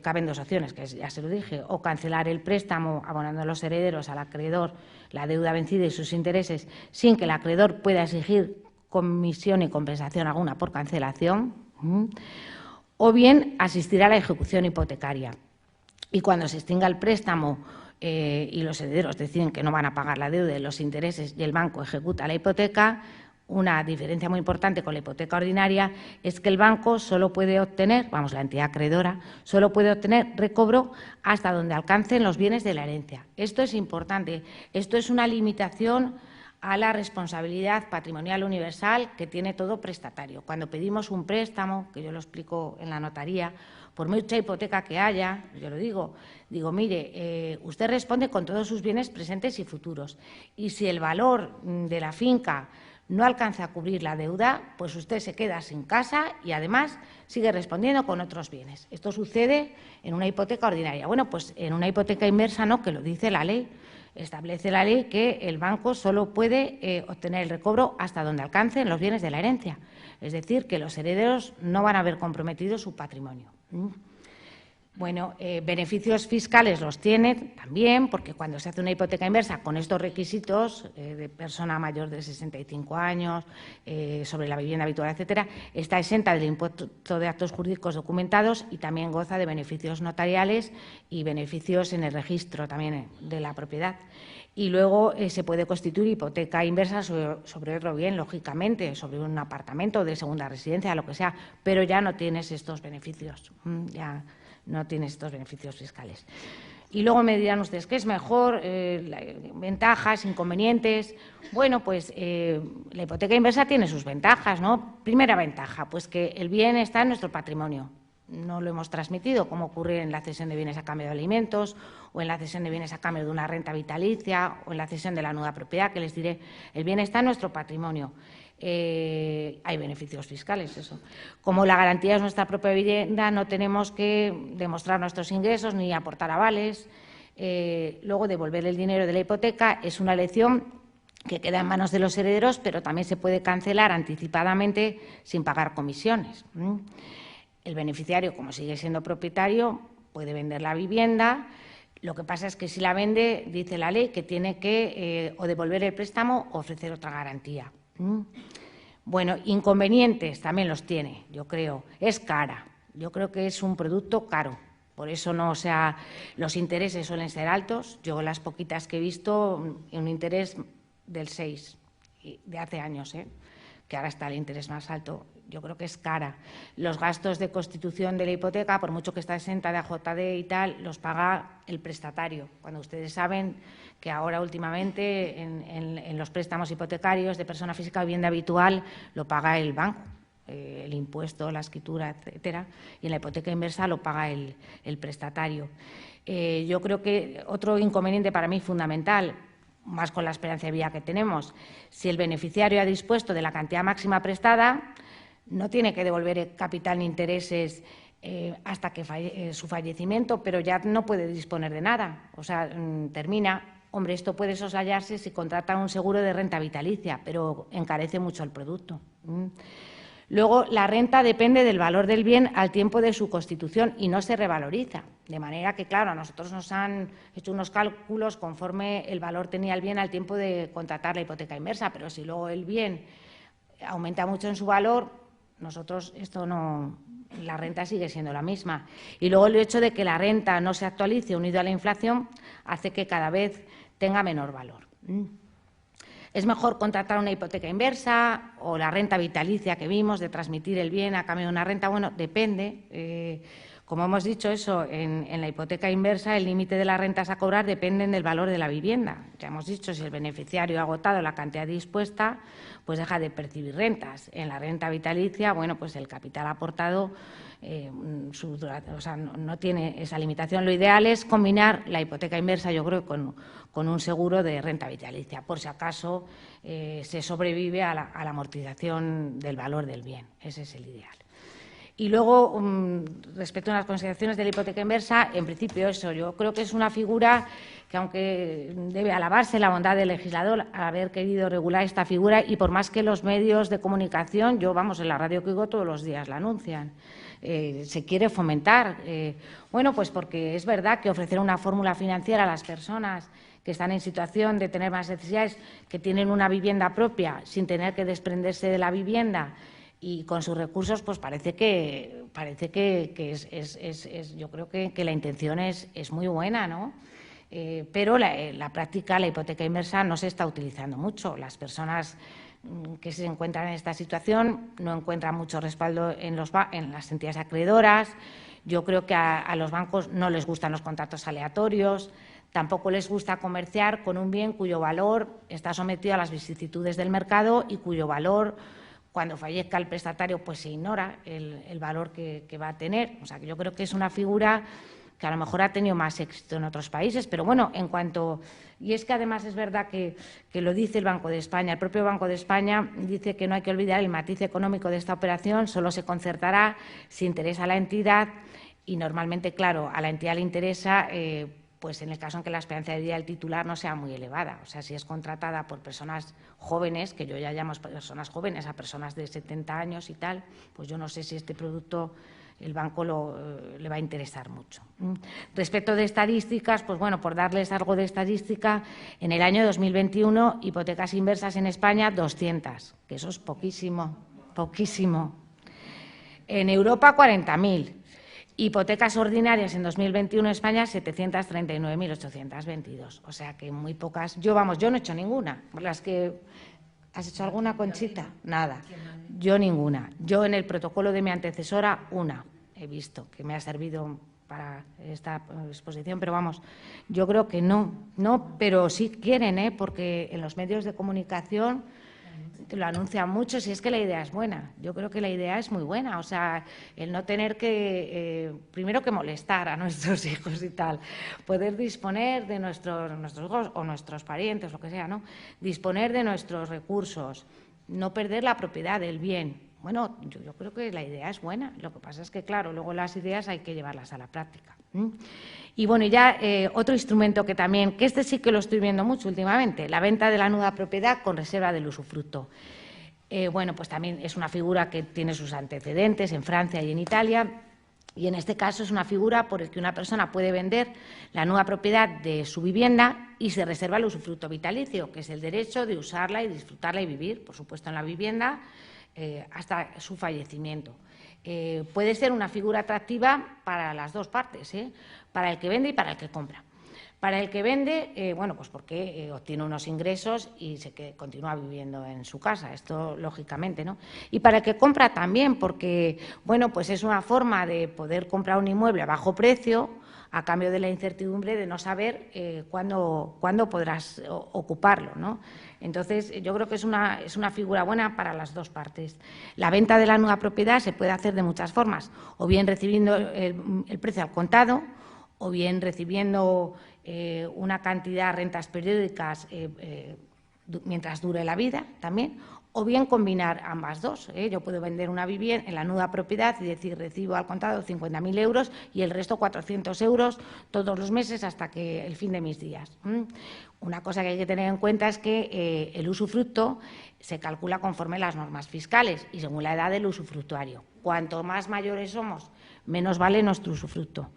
caben dos opciones, que ya se lo dije, o cancelar el préstamo abonando a los herederos al acreedor la deuda vencida y sus intereses sin que el acreedor pueda exigir comisión y compensación alguna por cancelación, o bien asistir a la ejecución hipotecaria. Y cuando se extinga el préstamo y los herederos deciden que no van a pagar la deuda de los intereses y el banco ejecuta la hipoteca, una diferencia muy importante con la hipoteca ordinaria es que el banco solo puede obtener, la entidad acreedora, solo puede obtener recobro hasta donde alcancen los bienes de la herencia. Esto es importante, esto es una limitación a la responsabilidad patrimonial universal que tiene todo prestatario. Cuando pedimos un préstamo, que yo lo explico en la notaría, por mucha hipoteca que haya, yo lo digo, mire, usted responde con todos sus bienes presentes y futuros. Y si el valor de la finca no alcanza a cubrir la deuda, pues usted se queda sin casa y además sigue respondiendo con otros bienes. Esto sucede en una hipoteca ordinaria. Bueno, pues en una hipoteca inversa no, que lo dice la ley. Establece la ley que el banco solo puede obtener el recobro hasta donde alcancen los bienes de la herencia. Es decir, que los herederos no van a haber comprometido su patrimonio. Bueno, beneficios fiscales los tiene también, porque cuando se hace una hipoteca inversa con estos requisitos de persona mayor de 65 años, sobre la vivienda habitual, etcétera, está exenta del impuesto de actos jurídicos documentados y también goza de beneficios notariales y beneficios en el registro también de la propiedad. Y luego se puede constituir hipoteca inversa sobre otro bien, lógicamente, sobre un apartamento de segunda residencia, lo que sea, pero ya no tienes estos beneficios, ya no tienes estos beneficios fiscales. Y luego me dirán ustedes, ¿qué es mejor? ¿Ventajas, inconvenientes? Bueno, pues la hipoteca inversa tiene sus ventajas, ¿no? Primera ventaja, pues que el bien está en nuestro patrimonio. No lo hemos transmitido, como ocurre en la cesión de bienes a cambio de alimentos o en la cesión de bienes a cambio de una renta vitalicia o en la cesión de la nueva propiedad, que les diré, el bien está en nuestro patrimonio. Hay beneficios fiscales, eso. Como la garantía es nuestra propia vivienda, no tenemos que demostrar nuestros ingresos ni aportar avales. Luego, devolver el dinero de la hipoteca es una elección que queda en manos de los herederos, pero también se puede cancelar anticipadamente sin pagar comisiones. El beneficiario, como sigue siendo propietario, puede vender la vivienda. Lo que pasa es que si la vende, dice la ley, que tiene que o devolver el préstamo o ofrecer otra garantía. Bueno, inconvenientes también los tiene, yo creo. Es cara. Yo creo que es un producto caro. Por eso no, o sea, los intereses suelen ser altos. Yo las poquitas que he visto, un interés del 6, de hace años, que ahora está el interés más alto. Yo creo que es cara. Los gastos de constitución de la hipoteca, por mucho que está exenta de AJD y tal, los paga el prestatario. Cuando ustedes saben que ahora últimamente en los préstamos hipotecarios de persona física o vivienda habitual lo paga el banco. El impuesto, la escritura, etcétera, y en la hipoteca inversa lo paga el prestatario. Yo creo que otro inconveniente para mí fundamental, más con la esperanza de vida que tenemos, si el beneficiario ha dispuesto de la cantidad máxima prestada, no tiene que devolver capital ni intereses hasta que su fallecimiento, pero ya no puede disponer de nada. O sea, termina. Hombre, esto puede soslayarse si contrata un seguro de renta vitalicia, pero encarece mucho el producto. Luego, la renta depende del valor del bien al tiempo de su constitución y no se revaloriza. De manera que, claro, a nosotros nos han hecho unos cálculos conforme el valor tenía el bien al tiempo de contratar la hipoteca inversa, pero si luego el bien aumenta mucho en su valor, nosotros esto no, la renta sigue siendo la misma. Y luego el hecho de que la renta no se actualice unido a la inflación hace que cada vez tenga menor valor. ¿Es mejor contratar una hipoteca inversa o la renta vitalicia que vimos de transmitir el bien a cambio de una renta? Bueno, depende. Como hemos dicho, eso en la hipoteca inversa, el límite de las rentas a cobrar dependen del valor de la vivienda. Ya hemos dicho, si el beneficiario ha agotado la cantidad dispuesta, pues deja de percibir rentas. En la renta vitalicia, bueno, pues el capital aportado no tiene esa limitación. Lo ideal es combinar la hipoteca inversa, yo creo, con un seguro de renta vitalicia, por si acaso se sobrevive a la amortización del valor del bien. Ese es el ideal. Y luego, respecto a las consideraciones de la hipoteca inversa, en principio eso, yo creo que es una figura que, aunque debe alabarse la bondad del legislador haber querido regular esta figura, y por más que los medios de comunicación, yo, vamos, en la radio que oigo todos los días la anuncian, se quiere fomentar. Bueno, pues porque es verdad que ofrecer una fórmula financiera a las personas que están en situación de tener más necesidades, que tienen una vivienda propia sin tener que desprenderse de la vivienda y con sus recursos, pues parece que yo creo que la intención es muy buena, ¿no? Pero la práctica, la hipoteca inversa no se está utilizando mucho. Las personas que se encuentran en esta situación no encuentran mucho respaldo en las entidades acreedoras. Yo creo que a los bancos no les gustan los contratos aleatorios, tampoco les gusta comerciar con un bien cuyo valor está sometido a las vicisitudes del mercado y cuyo valor, cuando fallezca el prestatario, pues se ignora el valor que va a tener. O sea, que yo creo que es una figura que a lo mejor ha tenido más éxito en otros países, pero bueno, y es que además es verdad que lo dice el Banco de España, el propio Banco de España dice que no hay que olvidar el matiz económico de esta operación, solo se concertará si interesa a la entidad y normalmente, claro, a la entidad le interesa pues en el caso en que la esperanza de vida del titular no sea muy elevada. O sea, si es contratada por personas jóvenes, que yo ya llamo personas jóvenes a personas de 70 años y tal, pues yo no sé si este producto el banco le va a interesar mucho. Respecto de estadísticas, pues bueno, por darles algo de estadística, en el año 2021 hipotecas inversas en España 200, que eso es poquísimo, poquísimo. En Europa 40.000. Hipotecas ordinarias en 2021 en España 739.822, o sea que muy pocas. Yo no he hecho ninguna. Las que ¿has hecho alguna, Conchita? Nada. Yo ninguna. Yo en el protocolo de mi antecesora una he visto que me ha servido para esta exposición, pero vamos, yo creo que no, pero sí quieren, porque en los medios de comunicación lo anuncian mucho, si es que la idea es buena. Yo creo que la idea es muy buena, o sea, el no tener que, primero que molestar a nuestros hijos y tal, poder disponer de nuestros hijos o nuestros parientes, lo que sea, ¿no? Disponer de nuestros recursos, no perder la propiedad del bien. Bueno, yo creo que la idea es buena, lo que pasa es que, claro, luego las ideas hay que llevarlas a la práctica. Y bueno, ya otro instrumento que también, que este sí que lo estoy viendo mucho últimamente, la venta de la nuda propiedad con reserva del usufructo. Bueno, pues también es una figura que tiene sus antecedentes en Francia y en Italia Y en este caso es una figura por la que una persona puede vender la nueva propiedad de su vivienda y se reserva el usufructo vitalicio, que es el derecho de usarla y disfrutarla y vivir, por supuesto, en la vivienda hasta su fallecimiento. Puede ser una figura atractiva para las dos partes, para el que vende y para el que compra. Para el que vende, bueno, pues porque obtiene unos ingresos y continúa viviendo en su casa, esto lógicamente, ¿no? Y para el que compra también, porque, bueno, pues es una forma de poder comprar un inmueble a bajo precio a cambio de la incertidumbre de no saber cuándo podrás ocuparlo, ¿no? Entonces, yo creo que es una figura buena para las dos partes. La venta de la nueva propiedad se puede hacer de muchas formas, o bien recibiendo el precio al contado, o bien recibiendo una cantidad de rentas periódicas mientras dure la vida también, o bien combinar ambas dos. Yo puedo vender una vivienda en la nueva propiedad y decir, recibo al contado 50.000 euros y el resto 400 euros todos los meses hasta que el fin de mis días. Una cosa que hay que tener en cuenta es que el usufructo se calcula conforme las normas fiscales y según la edad del usufructuario. Cuanto más mayores somos, menos vale nuestro usufructo.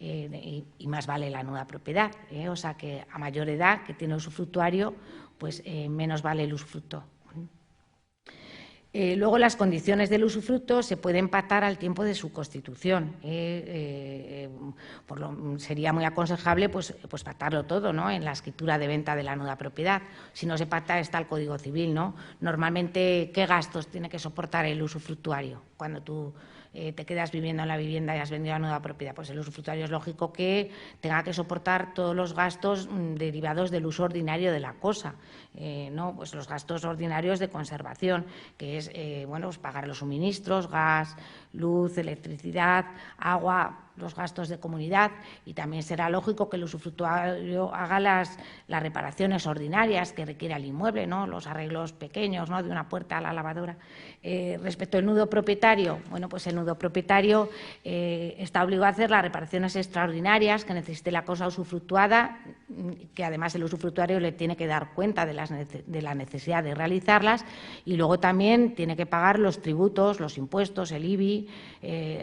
Y más vale la nueva propiedad, o sea que a mayor edad que tiene el usufructuario, pues menos vale el usufructo. Luego, las condiciones del usufructo se pueden pactar al tiempo de su constitución. Sería muy aconsejable pues pactarlo todo, ¿no?, en la escritura de venta de la nueva propiedad. Si no se pacta, está el Código Civil, ¿no? Normalmente, ¿qué gastos tiene que soportar el usufructuario cuando tú te quedas viviendo en la vivienda y has vendido la nueva propiedad? Pues el usufructuario es lógico que tenga que soportar todos los gastos derivados del uso ordinario de la cosa, ¿no? Pues los gastos ordinarios de conservación, que es bueno, pues pagar los suministros, gas, luz, electricidad, agua, los gastos de comunidad, y también será lógico que el usufructuario haga las reparaciones ordinarias que requiere el inmueble, ¿no?, los arreglos pequeños, ¿no?, de una puerta a la lavadora. Respecto al nudo propietario, bueno, pues el nudo propietario está obligado a hacer las reparaciones extraordinarias que necesite la cosa usufructuada, que además el usufructuario le tiene que dar cuenta de la necesidad de realizarlas, y luego también tiene que pagar los tributos, los impuestos, el IBI,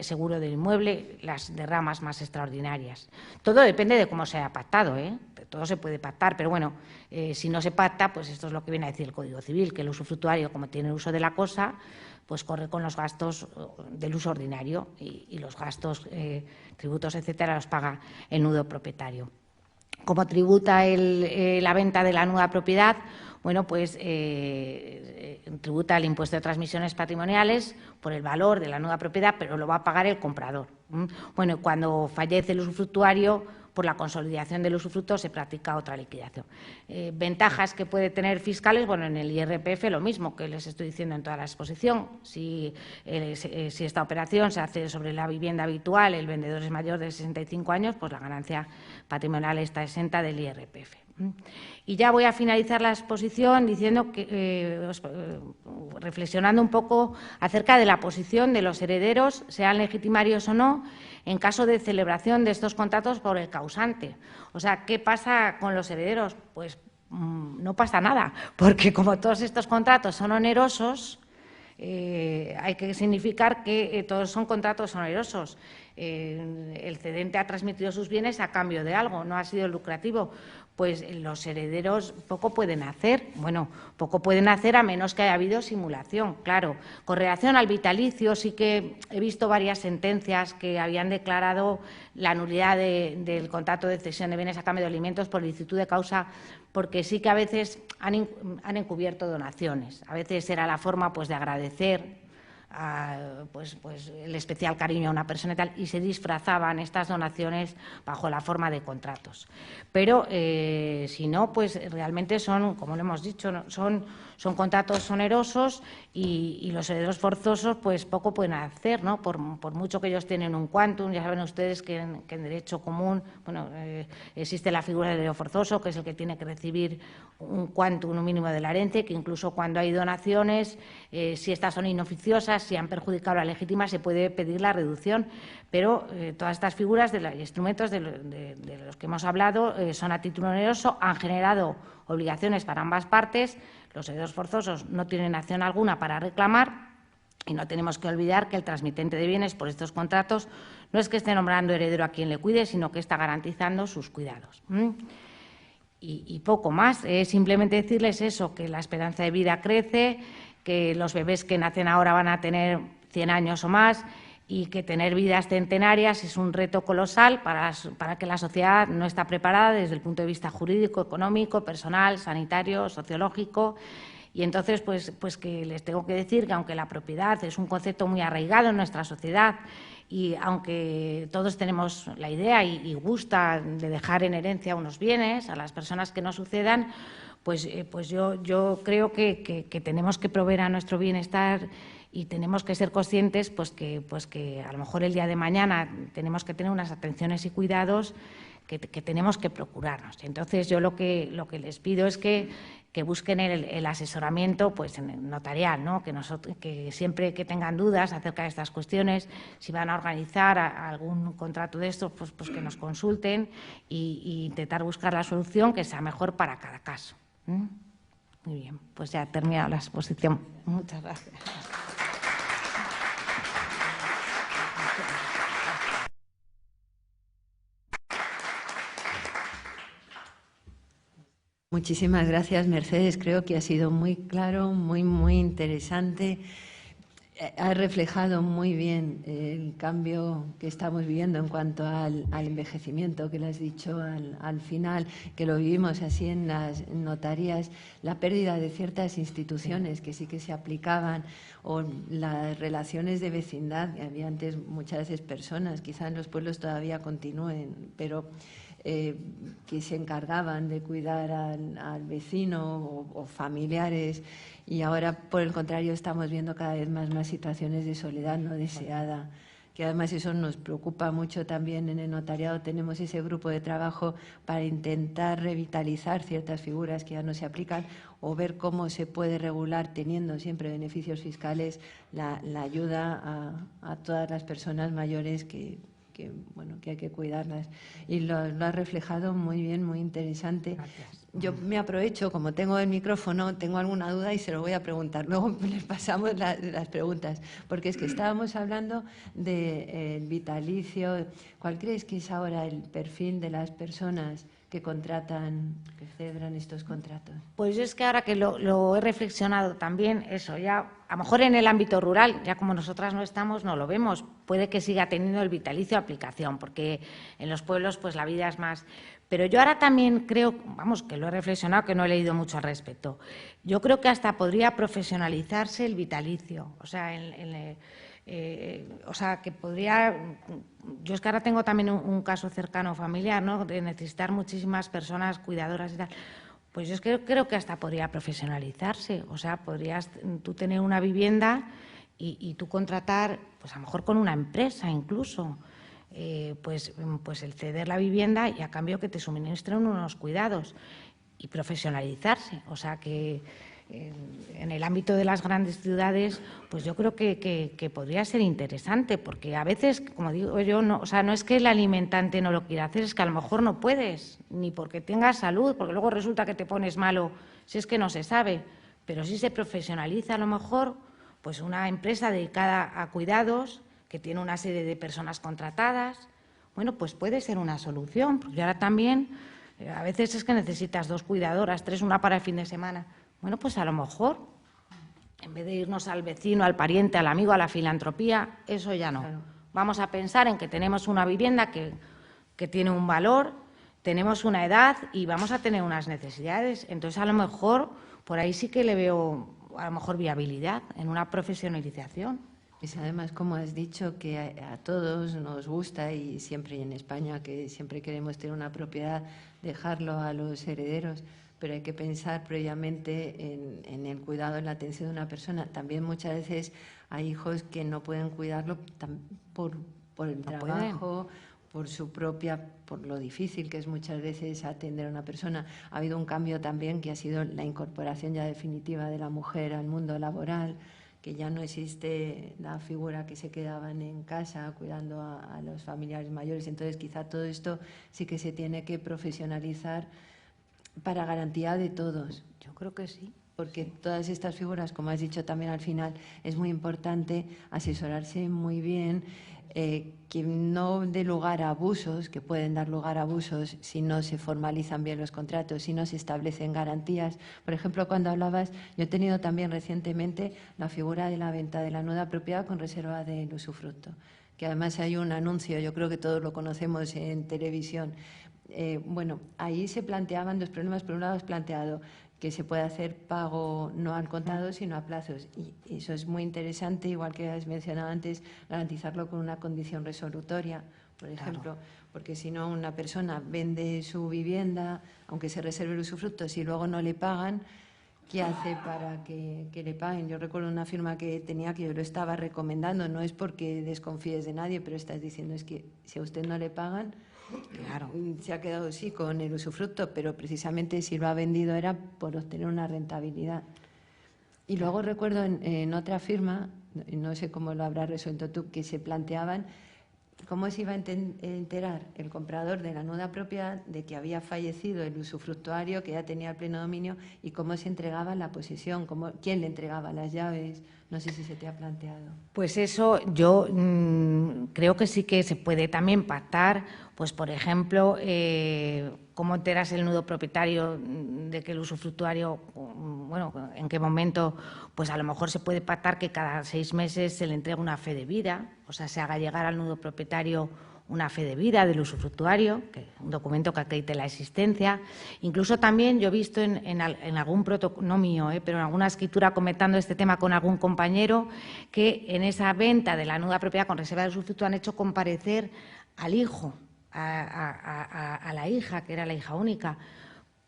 seguro del inmueble, las derramas más extraordinarias. Todo depende de cómo se haya pactado, todo se puede pactar, pero bueno, si no se pacta, pues esto es lo que viene a decir el Código Civil, que el usufructuario, como tiene uso de la cosa, pues corre con los gastos del uso ordinario y los gastos, tributos, etcétera, los paga el nudo propietario. ¿Cómo tributa la venta de la nueva propiedad? Bueno, pues tributa el impuesto de transmisiones patrimoniales por el valor de la nueva propiedad, pero lo va a pagar el comprador. Bueno, cuando fallece el usufructuario, por la consolidación del usufructo se practica otra liquidación. Ventajas que puede tener fiscales, bueno, en el IRPF lo mismo que les estoy diciendo en toda la exposición. Si esta operación se hace sobre la vivienda habitual, el vendedor es mayor de 65 años, pues la ganancia patrimonial está exenta del IRPF. Y ya voy a finalizar la exposición diciendo que, reflexionando un poco acerca de la posición de los herederos, sean legitimarios o no, en caso de celebración de estos contratos por el causante. O sea, ¿qué pasa con los herederos? Pues no pasa nada, porque como todos estos contratos son onerosos, hay que significar que todos son contratos onerosos. El cedente ha transmitido sus bienes a cambio de algo, no ha sido lucrativo. Pues los herederos poco pueden hacer. Bueno, poco pueden hacer a menos que haya habido simulación, claro. Con relación al vitalicio, sí que he visto varias sentencias que habían declarado la nulidad del contrato de cesión de bienes a cambio de alimentos por licitud de causa, porque sí que a veces han encubierto donaciones. A veces era la forma, pues, de agradecer pues el especial cariño a una persona y tal, y se disfrazaban estas donaciones bajo la forma de contratos. Pero si no, pues realmente son, como lo hemos dicho, son contratos onerosos y los herederos forzosos pues poco pueden hacer, ¿no? Por mucho que ellos tienen un quantum. Ya saben ustedes que en derecho común, bueno, existe la figura del heredero forzoso, que es el que tiene que recibir un quantum, un mínimo de la herencia, que incluso cuando hay donaciones, si estas son inoficiosas, si han perjudicado la legítima, se puede pedir la reducción. Pero todas estas figuras de los instrumentos de los que hemos hablado son a título oneroso, han generado obligaciones para ambas partes. Los herederos forzosos no tienen acción alguna para reclamar Y no tenemos que olvidar que el transmitente de bienes por estos contratos no es que esté nombrando heredero a quien le cuide, sino que está garantizando sus cuidados. Y poco más, simplemente decirles eso, que la esperanza de vida crece, que los bebés que nacen ahora van a tener 100 años o más y que tener vidas centenarias es un reto colosal para que la sociedad no está preparada desde el punto de vista jurídico, económico, personal, sanitario, sociológico. Y entonces, pues que les tengo que decir que aunque la propiedad es un concepto muy arraigado en nuestra sociedad y aunque todos tenemos la idea y gusta de dejar en herencia unos bienes a las personas que nos sucedan, pues yo creo que tenemos que proveer a nuestro bienestar y tenemos que ser conscientes pues que a lo mejor el día de mañana tenemos que tener unas atenciones y cuidados que tenemos que procurarnos. Entonces, yo lo que les pido es que busquen el asesoramiento pues, notarial, ¿no? Que siempre que tengan dudas acerca de estas cuestiones, si van a organizar algún contrato de estos, pues que nos consulten y intentar buscar la solución que sea mejor para cada caso. Muy bien, pues ya he terminado la exposición. Muchas gracias.
Muchísimas gracias, Mercedes. Creo que ha sido muy claro, muy interesante. Ha reflejado muy bien el cambio que estamos viviendo en cuanto al envejecimiento, que le has dicho al final, que lo vivimos así en las notarías, la pérdida de ciertas instituciones que sí que se aplicaban, o las relaciones de vecindad, que había antes muchas veces personas, quizá en los pueblos todavía continúen, pero que se encargaban de cuidar al vecino o familiares, y ahora, por el contrario, estamos viendo cada vez más situaciones de soledad no deseada, que además eso nos preocupa mucho también en el notariado. Tenemos ese grupo de trabajo para intentar revitalizar ciertas figuras que ya no se aplican o ver cómo se puede regular, teniendo siempre beneficios fiscales, la ayuda a todas las personas mayores que hay que cuidarlas. Y lo has reflejado muy bien, muy interesante.
Gracias.
Yo me aprovecho, como tengo el micrófono, tengo alguna duda y se lo voy a preguntar. Luego les pasamos las preguntas, porque es que estábamos hablando del vitalicio. ¿Cuál crees que es ahora el perfil de las personas que contratan, que celebran estos contratos?
Pues es que ahora que lo he reflexionado también, eso ya, a lo mejor en el ámbito rural, ya como nosotras no estamos, no lo vemos. Puede que siga teniendo el vitalicio aplicación, porque en los pueblos pues la vida es más. Pero yo ahora también creo, vamos, que lo he reflexionado, que no he leído mucho al respecto. Yo creo que hasta podría profesionalizarse el vitalicio, o sea, que podría. Yo es que ahora tengo también un caso cercano familiar, ¿no?, de necesitar muchísimas personas cuidadoras y tal. Pues yo es que creo que hasta podría profesionalizarse. O sea, podrías tú tener una vivienda y tú contratar, pues a lo mejor con una empresa incluso, pues el ceder la vivienda y a cambio que te suministren unos cuidados y profesionalizarse. O sea que en el ámbito de las grandes ciudades, pues yo creo que podría ser interesante, porque a veces, como digo yo, no es que el alimentante no lo quiera hacer, es que a lo mejor no puedes, ni porque tengas salud, porque luego resulta que te pones malo, si es que no se sabe, pero si se profesionaliza a lo mejor, pues una empresa dedicada a cuidados, que tiene una serie de personas contratadas, bueno, pues puede ser una solución, porque ahora también a veces es que necesitas 2 cuidadoras, 3, una para el fin de semana. Bueno, pues a lo mejor, en vez de irnos al vecino, al pariente, al amigo, a la filantropía, eso ya no. Claro. Vamos a pensar en que tenemos una vivienda que tiene un valor, tenemos una edad y vamos a tener unas necesidades. Entonces, a lo mejor, por ahí sí que le veo, a lo mejor, viabilidad en una profesionalización.
Pues además, como has dicho, que a todos nos gusta, y siempre en España, que siempre queremos tener una propiedad, dejarlo a los herederos, pero hay que pensar previamente en el cuidado, en la atención de una persona. También muchas veces hay hijos que no pueden cuidarlo por el trabajo, por lo difícil que es muchas veces atender a una persona. Ha habido un cambio también que ha sido la incorporación ya definitiva de la mujer al mundo laboral, que ya no existe la figura que se quedaban en casa cuidando a los familiares mayores. Entonces, quizá todo esto sí que se tiene que profesionalizar para garantía de todos.
Yo creo que sí.
porque todas estas figuras, como has dicho también al final, es muy importante asesorarse muy bien, que no dé lugar a abusos, que pueden dar lugar a abusos si no se formalizan bien los contratos, si no se establecen garantías. Por ejemplo, cuando hablabas, yo he tenido también recientemente la figura de la venta de la nuda propiedad con reserva del usufructo, que además hay un anuncio, yo creo que todos lo conocemos en televisión. Bueno, ahí se planteaban dos problemas. Por un lado, has planteado que se puede hacer pago no al contado, sino a plazos. Y eso es muy interesante, igual que has mencionado antes, garantizarlo con una condición resolutoria, por ejemplo, porque si no, una persona vende su vivienda, aunque se reserve el usufructo, si luego no le pagan, ¿qué hace para que le paguen? Yo recuerdo una firma que tenía que yo lo estaba recomendando, no es porque desconfíes de nadie, pero estás diciendo es que si a usted no le pagan,
Claro.
se ha quedado sí con el usufructo, pero precisamente si lo ha vendido era por obtener una rentabilidad. Y luego recuerdo en otra firma, no sé cómo lo habrás resuelto tú, que se planteaban cómo se iba a enterar el comprador de la nuda propiedad de que había fallecido el usufructuario, que ya tenía el pleno dominio, y cómo se entregaba la posesión, quién le entregaba las llaves. No sé si se te ha planteado.
Pues eso yo creo que sí que se puede también pactar, pues por ejemplo, cómo enteras el nudo propietario de que el usufructuario, bueno, en qué momento, pues a lo mejor se puede pactar que cada 6 meses se le entregue una fe de vida, o sea, se haga llegar al nudo propietario una fe de vida del usufructuario, un documento que acredite la existencia. Incluso también yo he visto en algún protocolo, no mío, pero en alguna escritura comentando este tema con algún compañero, que en esa venta de la nuda propiedad con reserva del usufructo han hecho comparecer al hijo, a la hija, que era la hija única,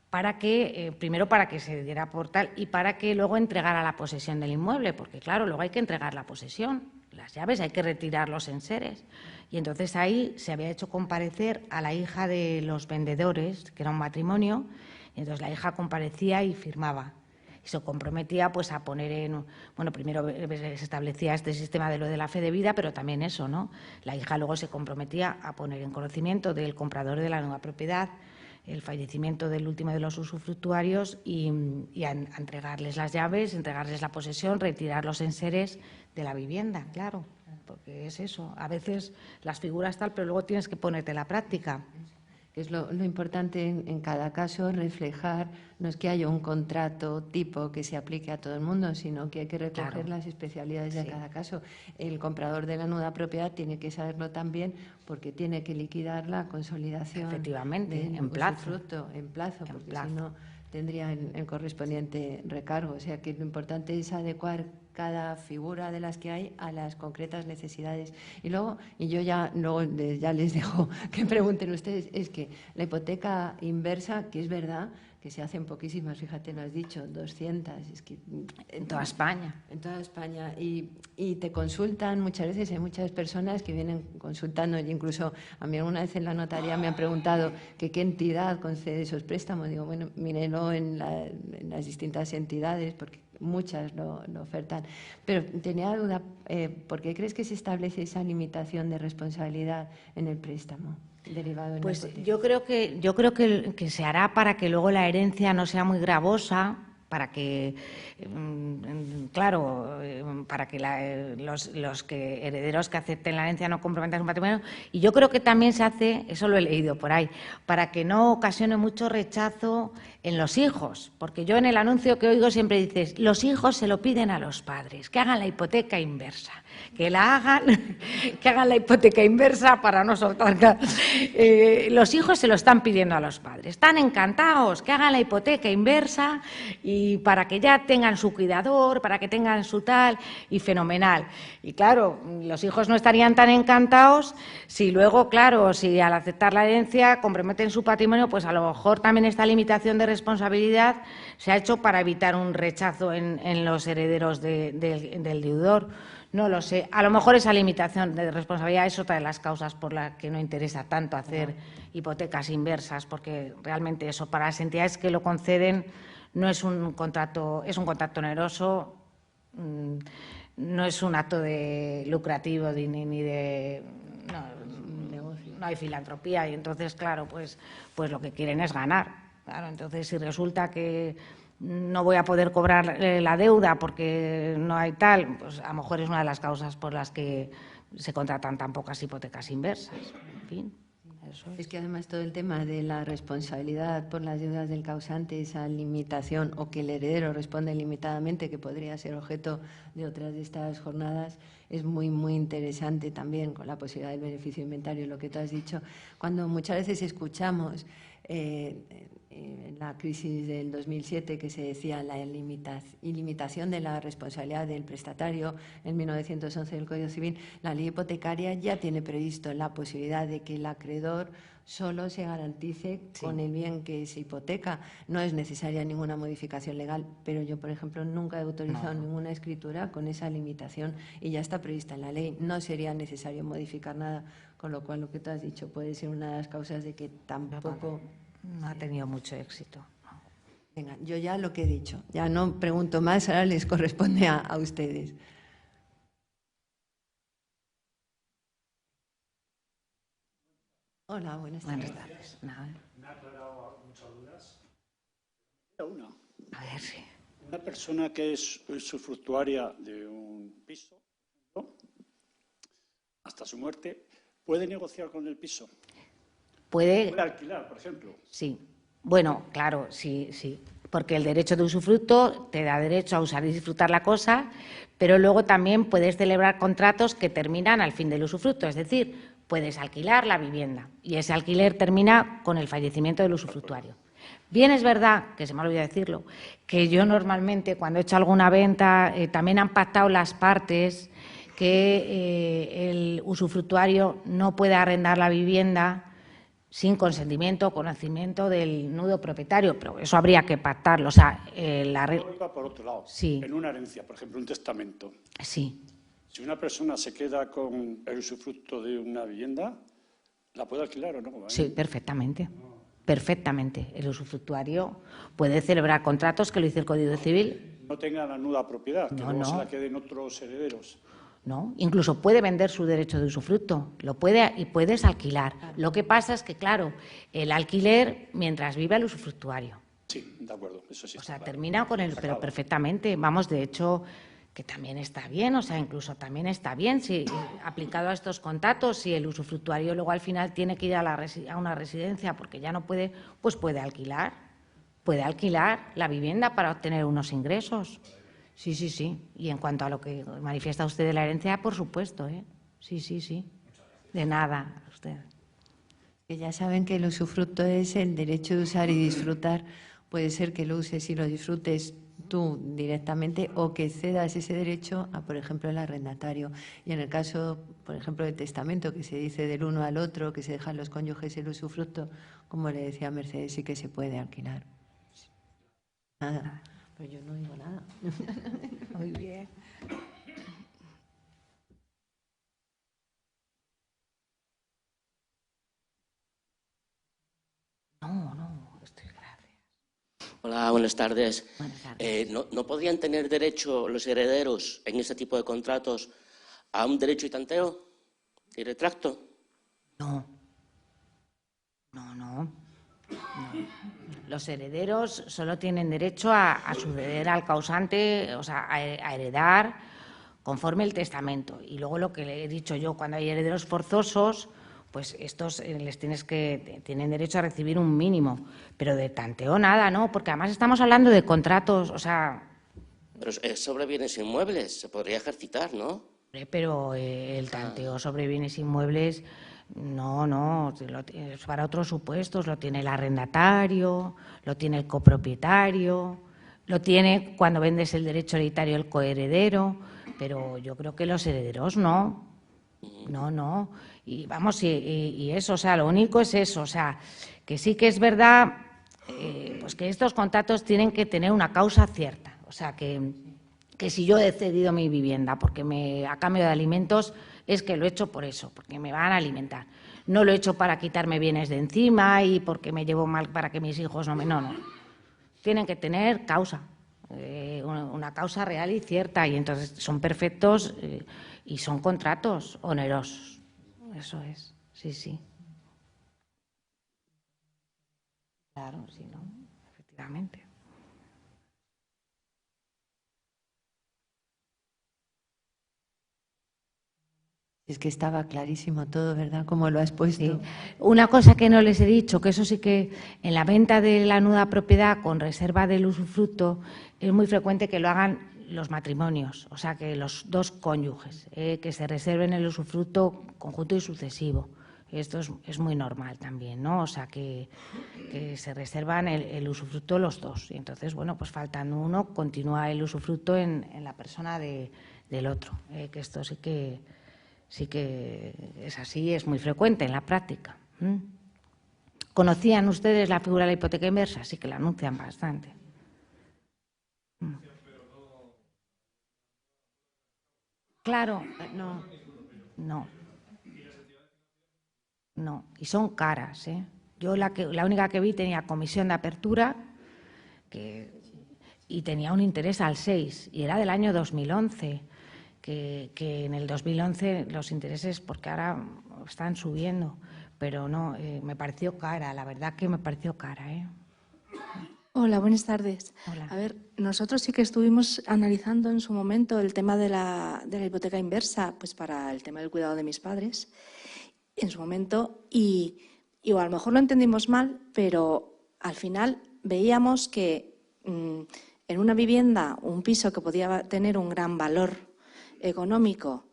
para que, primero para que se diera por tal y para que luego entregara la posesión del inmueble, porque claro, luego hay que entregar la posesión, las llaves, hay que retirar los enseres. Y entonces ahí se había hecho comparecer a la hija de los vendedores, que era un matrimonio, y entonces la hija comparecía y firmaba. Y se comprometía pues a poner en... Bueno, primero se establecía este sistema de lo de la fe de vida, pero también eso, ¿no? La hija luego se comprometía a poner en conocimiento del comprador de la nueva propiedad el fallecimiento del último de los usufructuarios y a entregarles las llaves, entregarles la posesión, retirar los enseres de la vivienda, claro, porque es eso. A veces las figuras tal, pero luego tienes que ponerte la práctica.
Es lo importante en cada caso, reflejar, no es que haya un contrato tipo que se aplique a todo el mundo, sino que hay que recoger las especialidades de cada caso. El comprador de la nuda propiedad tiene que saberlo también porque tiene que liquidar la consolidación.
Efectivamente, en plazo.
En plazo, porque si no tendría el correspondiente recargo. O sea que lo importante es adecuar cada figura de las que hay a las concretas necesidades. Y luego, ya les dejo que pregunten ustedes, es que la hipoteca inversa, que es verdad que se hacen poquísimas, fíjate, lo has dicho, 200. Es que,
en toda España.
En toda España. Y te consultan muchas veces, hay muchas personas que vienen consultando, y incluso a mí alguna vez en la notaría me han preguntado que qué entidad concede esos préstamos. Digo, bueno, mírelo en las distintas entidades, porque muchas lo ofertan. Pero tenía duda, ¿por qué crees que se establece esa limitación de responsabilidad en el préstamo derivado en
pues
la hipoteca?
yo creo que se hará para que luego la herencia no sea muy gravosa, para que, claro, para que los herederos que acepten la herencia no comprometan su patrimonio. Y yo creo que también se hace, eso lo he leído por ahí, para que no ocasione mucho rechazo en los hijos. Porque yo en el anuncio que oigo siempre dices, los hijos se lo piden a los padres, que hagan la hipoteca inversa. Que hagan la hipoteca inversa para no soltar. Los hijos se lo están pidiendo a los padres. Están encantados, que hagan la hipoteca inversa y para que ya tengan su cuidador, para que tengan su tal, y fenomenal. Y claro, los hijos no estarían tan encantados si luego, claro, si al aceptar la herencia comprometen su patrimonio, pues a lo mejor también esta limitación de responsabilidad se ha hecho para evitar un rechazo en los herederos del deudor. No lo sé. A lo mejor esa limitación de responsabilidad es otra de las causas por las que no interesa tanto hacer hipotecas inversas, porque realmente eso para las entidades que lo conceden no es un contrato, es un contrato oneroso, no es un acto de lucrativo ni de no hay filantropía y entonces claro pues lo que quieren es ganar. Claro, entonces si resulta que no voy a poder cobrar la deuda porque no hay tal, pues a lo mejor es una de las causas por las que se contratan tan pocas hipotecas inversas. En fin, eso
es que además todo el tema de la responsabilidad por las deudas del causante, esa limitación, o que el heredero responde limitadamente, que podría ser objeto de otras de estas jornadas, es muy, muy interesante también, con la posibilidad del beneficio de inventario, lo que tú has dicho. Cuando muchas veces escuchamos la crisis del 2007, que se decía la ilimitación de la responsabilidad del prestatario, en 1911 del Código Civil, la ley hipotecaria ya tiene previsto la posibilidad de que el acreedor solo se garantice con el bien que se hipoteca. No es necesaria ninguna modificación legal, pero yo, por ejemplo, nunca he autorizado ninguna escritura con esa limitación y ya está prevista en la ley. No sería necesario modificar nada, con lo cual lo que tú has dicho puede ser una de las causas de que tampoco...
no ha tenido mucho éxito.
Venga, yo ya lo que he dicho, ya no pregunto más, ahora les corresponde a ustedes. Hola, buenas tardes.
Nada.
Me ha aclarado muchas dudas.
A ver, sí.
Una persona que es usufructuaria de un piso, ¿no?, hasta su muerte, ¿puede negociar con el piso?
¿Puede
Alquilar, por ejemplo?
Sí. Bueno, claro, sí, sí. Porque el derecho de usufructo te da derecho a usar y disfrutar la cosa, pero luego también puedes celebrar contratos que terminan al fin del usufructo. Es decir, puedes alquilar la vivienda y ese alquiler termina con el fallecimiento del usufructuario. Bien, es verdad, que se me ha olvidado decirlo, que yo normalmente cuando he hecho alguna venta también han pactado las partes que el usufructuario no puede arrendar la vivienda sin consentimiento o conocimiento del nudo propietario, pero eso habría que pactarlo. O sea, la
Va por otro lado.
Sí.
En una herencia, por ejemplo, un testamento.
Sí.
Si una persona se queda con el usufructo de una vivienda, ¿la puede alquilar o no?
Sí, perfectamente. Perfectamente. El usufructuario puede celebrar contratos, que lo dice el Código Civil.
No tenga la nuda propiedad, que luego se la queden otros herederos.
No, incluso puede vender su derecho de usufructo, lo puede y puedes alquilar. Lo que pasa es que, claro, el alquiler mientras viva el usufructuario.
Sí, de acuerdo, eso sí.
O sea, termina con el, pero perfectamente. Vamos, de hecho, que también está bien, o sea, incluso también está bien si aplicado a estos contratos, si el usufructuario luego al final tiene que ir a una residencia porque ya no puede, pues puede alquilar la vivienda para obtener unos ingresos. Sí, sí, sí. Y en cuanto a lo que manifiesta usted de la herencia, por supuesto, ¿eh? Sí, sí, sí. De nada, usted.
Que ya saben que el usufructo es el derecho de usar y disfrutar. Puede ser que lo uses y lo disfrutes tú directamente o que cedas ese derecho a, por ejemplo, el arrendatario. Y en el caso, por ejemplo, del testamento, que se dice del uno al otro, que se dejan los cónyuges el usufructo, como le decía Mercedes, sí que se puede alquilar. Nada. Pero yo no digo nada.
Muy bien. No, estoy gracias.
Hola, buenas tardes.
Buenas tardes.
¿No podrían tener derecho los herederos en este tipo de contratos a un derecho y tanteo y retracto?
No. Los herederos solo tienen derecho a suceder al causante, o sea, a heredar conforme el testamento. Y luego lo que le he dicho yo, cuando hay herederos forzosos, pues estos tienen derecho a recibir un mínimo, pero de tanteo nada, ¿no? Porque además estamos hablando de contratos, o sea...
Pero es sobre bienes inmuebles, se podría ejercitar, ¿no?
Pero el tanteo sobre bienes inmuebles, no, es para otros supuestos. Lo tiene el arrendatario, lo tiene el copropietario, lo tiene cuando vendes el derecho hereditario el coheredero, pero yo creo que los herederos no. Y vamos, y eso, o sea, lo único es eso, o sea, que sí que es verdad, pues que estos contratos tienen que tener una causa cierta, o sea, que si yo he cedido mi vivienda porque a cambio de alimentos, es que lo he hecho por eso, porque me van a alimentar. No lo he hecho para quitarme bienes de encima y porque me llevo mal para que mis hijos no. Tienen que tener causa, una causa real y cierta, y entonces son perfectos y son contratos onerosos. Eso es, sí. Claro, sí, ¿no? Efectivamente.
Es que estaba clarísimo todo, ¿verdad? Como lo has puesto.
Sí. Una cosa que no les he dicho, que eso sí que en la venta de la nuda propiedad con reserva del usufructo es muy frecuente que lo hagan los matrimonios, o sea, que los dos cónyuges, que se reserven el usufructo conjunto y sucesivo. Esto es muy normal también, ¿no? O sea, que se reservan el usufructo los dos. Y entonces, bueno, pues faltando uno, continúa el usufructo en la persona del otro. Que esto sí que es así, es muy frecuente en la práctica. ¿Conocían ustedes la figura de la hipoteca inversa? Sí que la anuncian bastante. Claro, no. Y son caras, ¿eh? Yo la única que vi tenía comisión de apertura y tenía un interés al 6 y era del año 2011. Que en el 2011 los intereses, porque ahora están subiendo, pero no, me pareció cara, la verdad que me pareció cara, ¿eh?
Hola, buenas tardes.
Hola.
A ver, nosotros sí que estuvimos analizando en su momento el tema de la hipoteca inversa, pues para el tema del cuidado de mis padres, en su momento, y a lo mejor lo entendimos mal, pero al final veíamos que en una vivienda, un piso que podía tener un gran valor económico,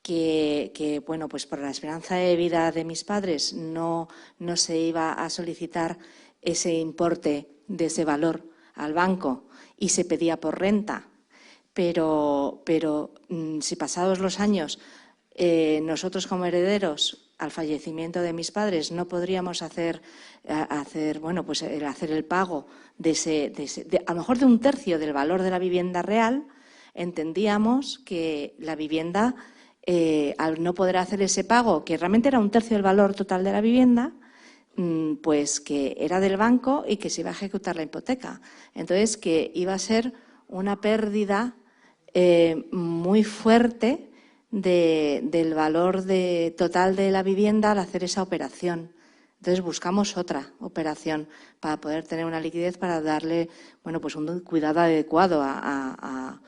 que bueno, pues por la esperanza de vida de mis padres no se iba a solicitar ese importe de ese valor al banco y se pedía por renta, pero si pasados los años nosotros como herederos al fallecimiento de mis padres no podríamos hacer el pago a lo mejor de un tercio del valor de la vivienda real, entendíamos que la vivienda, al no poder hacer ese pago, que realmente era un tercio del valor total de la vivienda, pues que era del banco y que se iba a ejecutar la hipoteca. Entonces, que iba a ser una pérdida muy fuerte del valor total de la vivienda al hacer esa operación. Entonces, buscamos otra operación para poder tener una liquidez, para darle, bueno, pues un cuidado adecuado a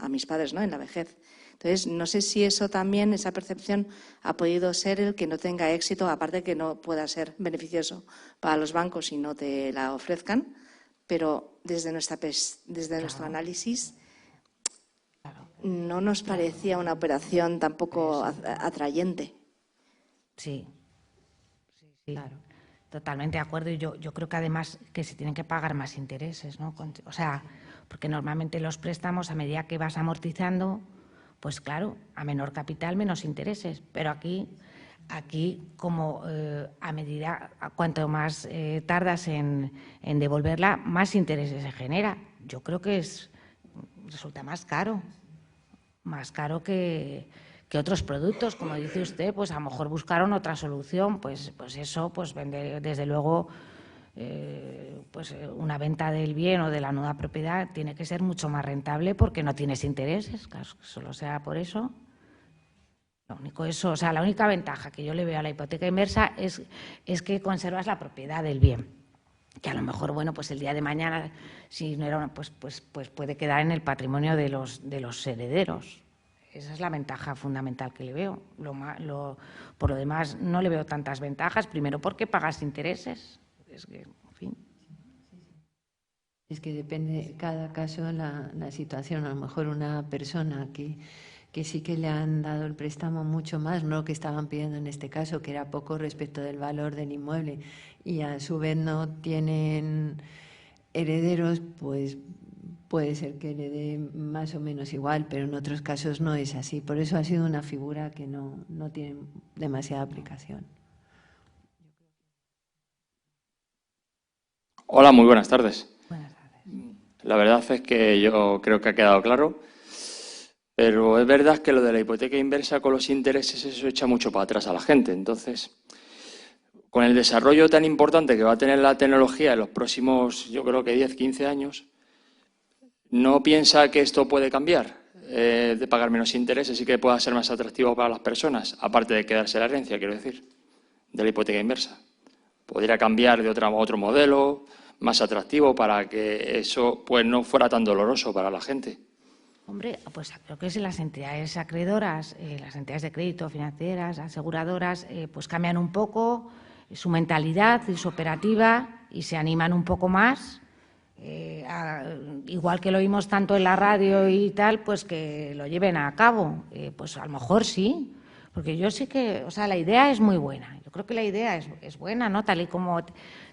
mis padres, ¿no?, en la vejez. Entonces, no sé si eso también, esa percepción, ha podido ser el que no tenga éxito, aparte que no pueda ser beneficioso para los bancos si no te la ofrezcan, pero desde nuestro análisis no nos parecía una operación tampoco atrayente.
Sí. Claro. Totalmente de acuerdo. Y yo creo que además que se tienen que pagar más intereses, ¿no? O sea, porque normalmente los préstamos, a medida que vas amortizando, pues claro, a menor capital, menos intereses. Pero aquí como a medida, cuanto más tardas en devolverla, más intereses se genera. Yo creo que resulta más caro que otros productos, como dice usted. Pues a lo mejor buscaron otra solución, pues eso, pues vender, desde luego, pues una venta del bien o de la nueva propiedad tiene que ser mucho más rentable porque no tienes intereses, claro, solo sea por eso. Lo único eso, o sea, la única ventaja que yo le veo a la hipoteca inversa es que conservas la propiedad del bien, que a lo mejor, bueno, pues el día de mañana, si no era pues puede quedar en el patrimonio de los herederos. Esa es la ventaja fundamental que le veo. Por lo demás, no le veo tantas ventajas. Primero, porque pagas intereses. Es que, en fin.
Es que depende cada caso la situación. A lo mejor una persona que sí que le han dado el préstamo mucho más, no lo que estaban pidiendo en este caso, que era poco respecto del valor del inmueble, y a su vez no tienen herederos, pues puede ser que le dé más o menos igual, pero en otros casos no es así. Por eso ha sido una figura que no tiene demasiada aplicación.
Hola, muy buenas tardes.
Buenas tardes.
La verdad es que yo creo que ha quedado claro, pero es verdad que lo de la hipoteca inversa con los intereses, eso echa mucho para atrás a la gente. Entonces, con el desarrollo tan importante que va a tener la tecnología en los próximos, yo creo que 10, 15 años, ¿no piensa que esto puede cambiar? De pagar menos intereses y que pueda ser más atractivo para las personas, aparte de quedarse la herencia, quiero decir, de la hipoteca inversa. Podría cambiar de otro modelo más atractivo para que eso pues no fuera tan doloroso para la gente.
Hombre, pues creo que si las entidades acreedoras, las entidades de crédito, financieras, aseguradoras, pues cambian un poco su mentalidad y su operativa y se animan un poco más, igual que lo oímos tanto en la radio y tal, pues que lo lleven a cabo. Pues a lo mejor sí, porque yo sí que, o sea, la idea es muy buena. Yo creo que la idea es buena, ¿no? Tal y como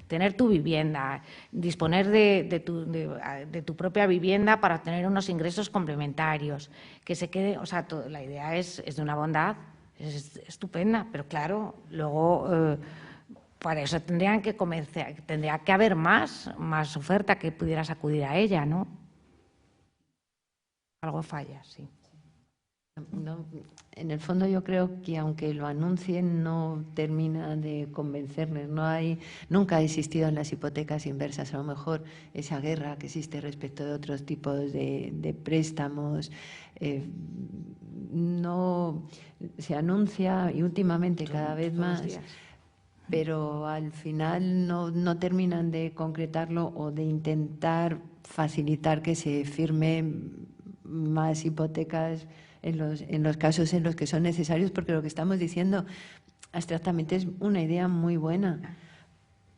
tener tu vivienda, disponer de tu propia vivienda para obtener unos ingresos complementarios, que se quede, o sea, la idea es de una bondad, es estupenda, pero claro, luego para eso tendría que haber más oferta que pudieras acudir a ella, ¿no? Algo falla, sí.
No, en el fondo yo creo que aunque lo anuncien no termina de convencerles. Nunca ha existido en las hipotecas inversas a lo mejor esa guerra que existe respecto de otros tipos de préstamos. No se anuncia y últimamente cada vez más, pero al final no terminan de concretarlo o de intentar facilitar que se firmen más hipotecas en los casos en los que son necesarios, porque lo que estamos diciendo abstractamente es una idea muy buena,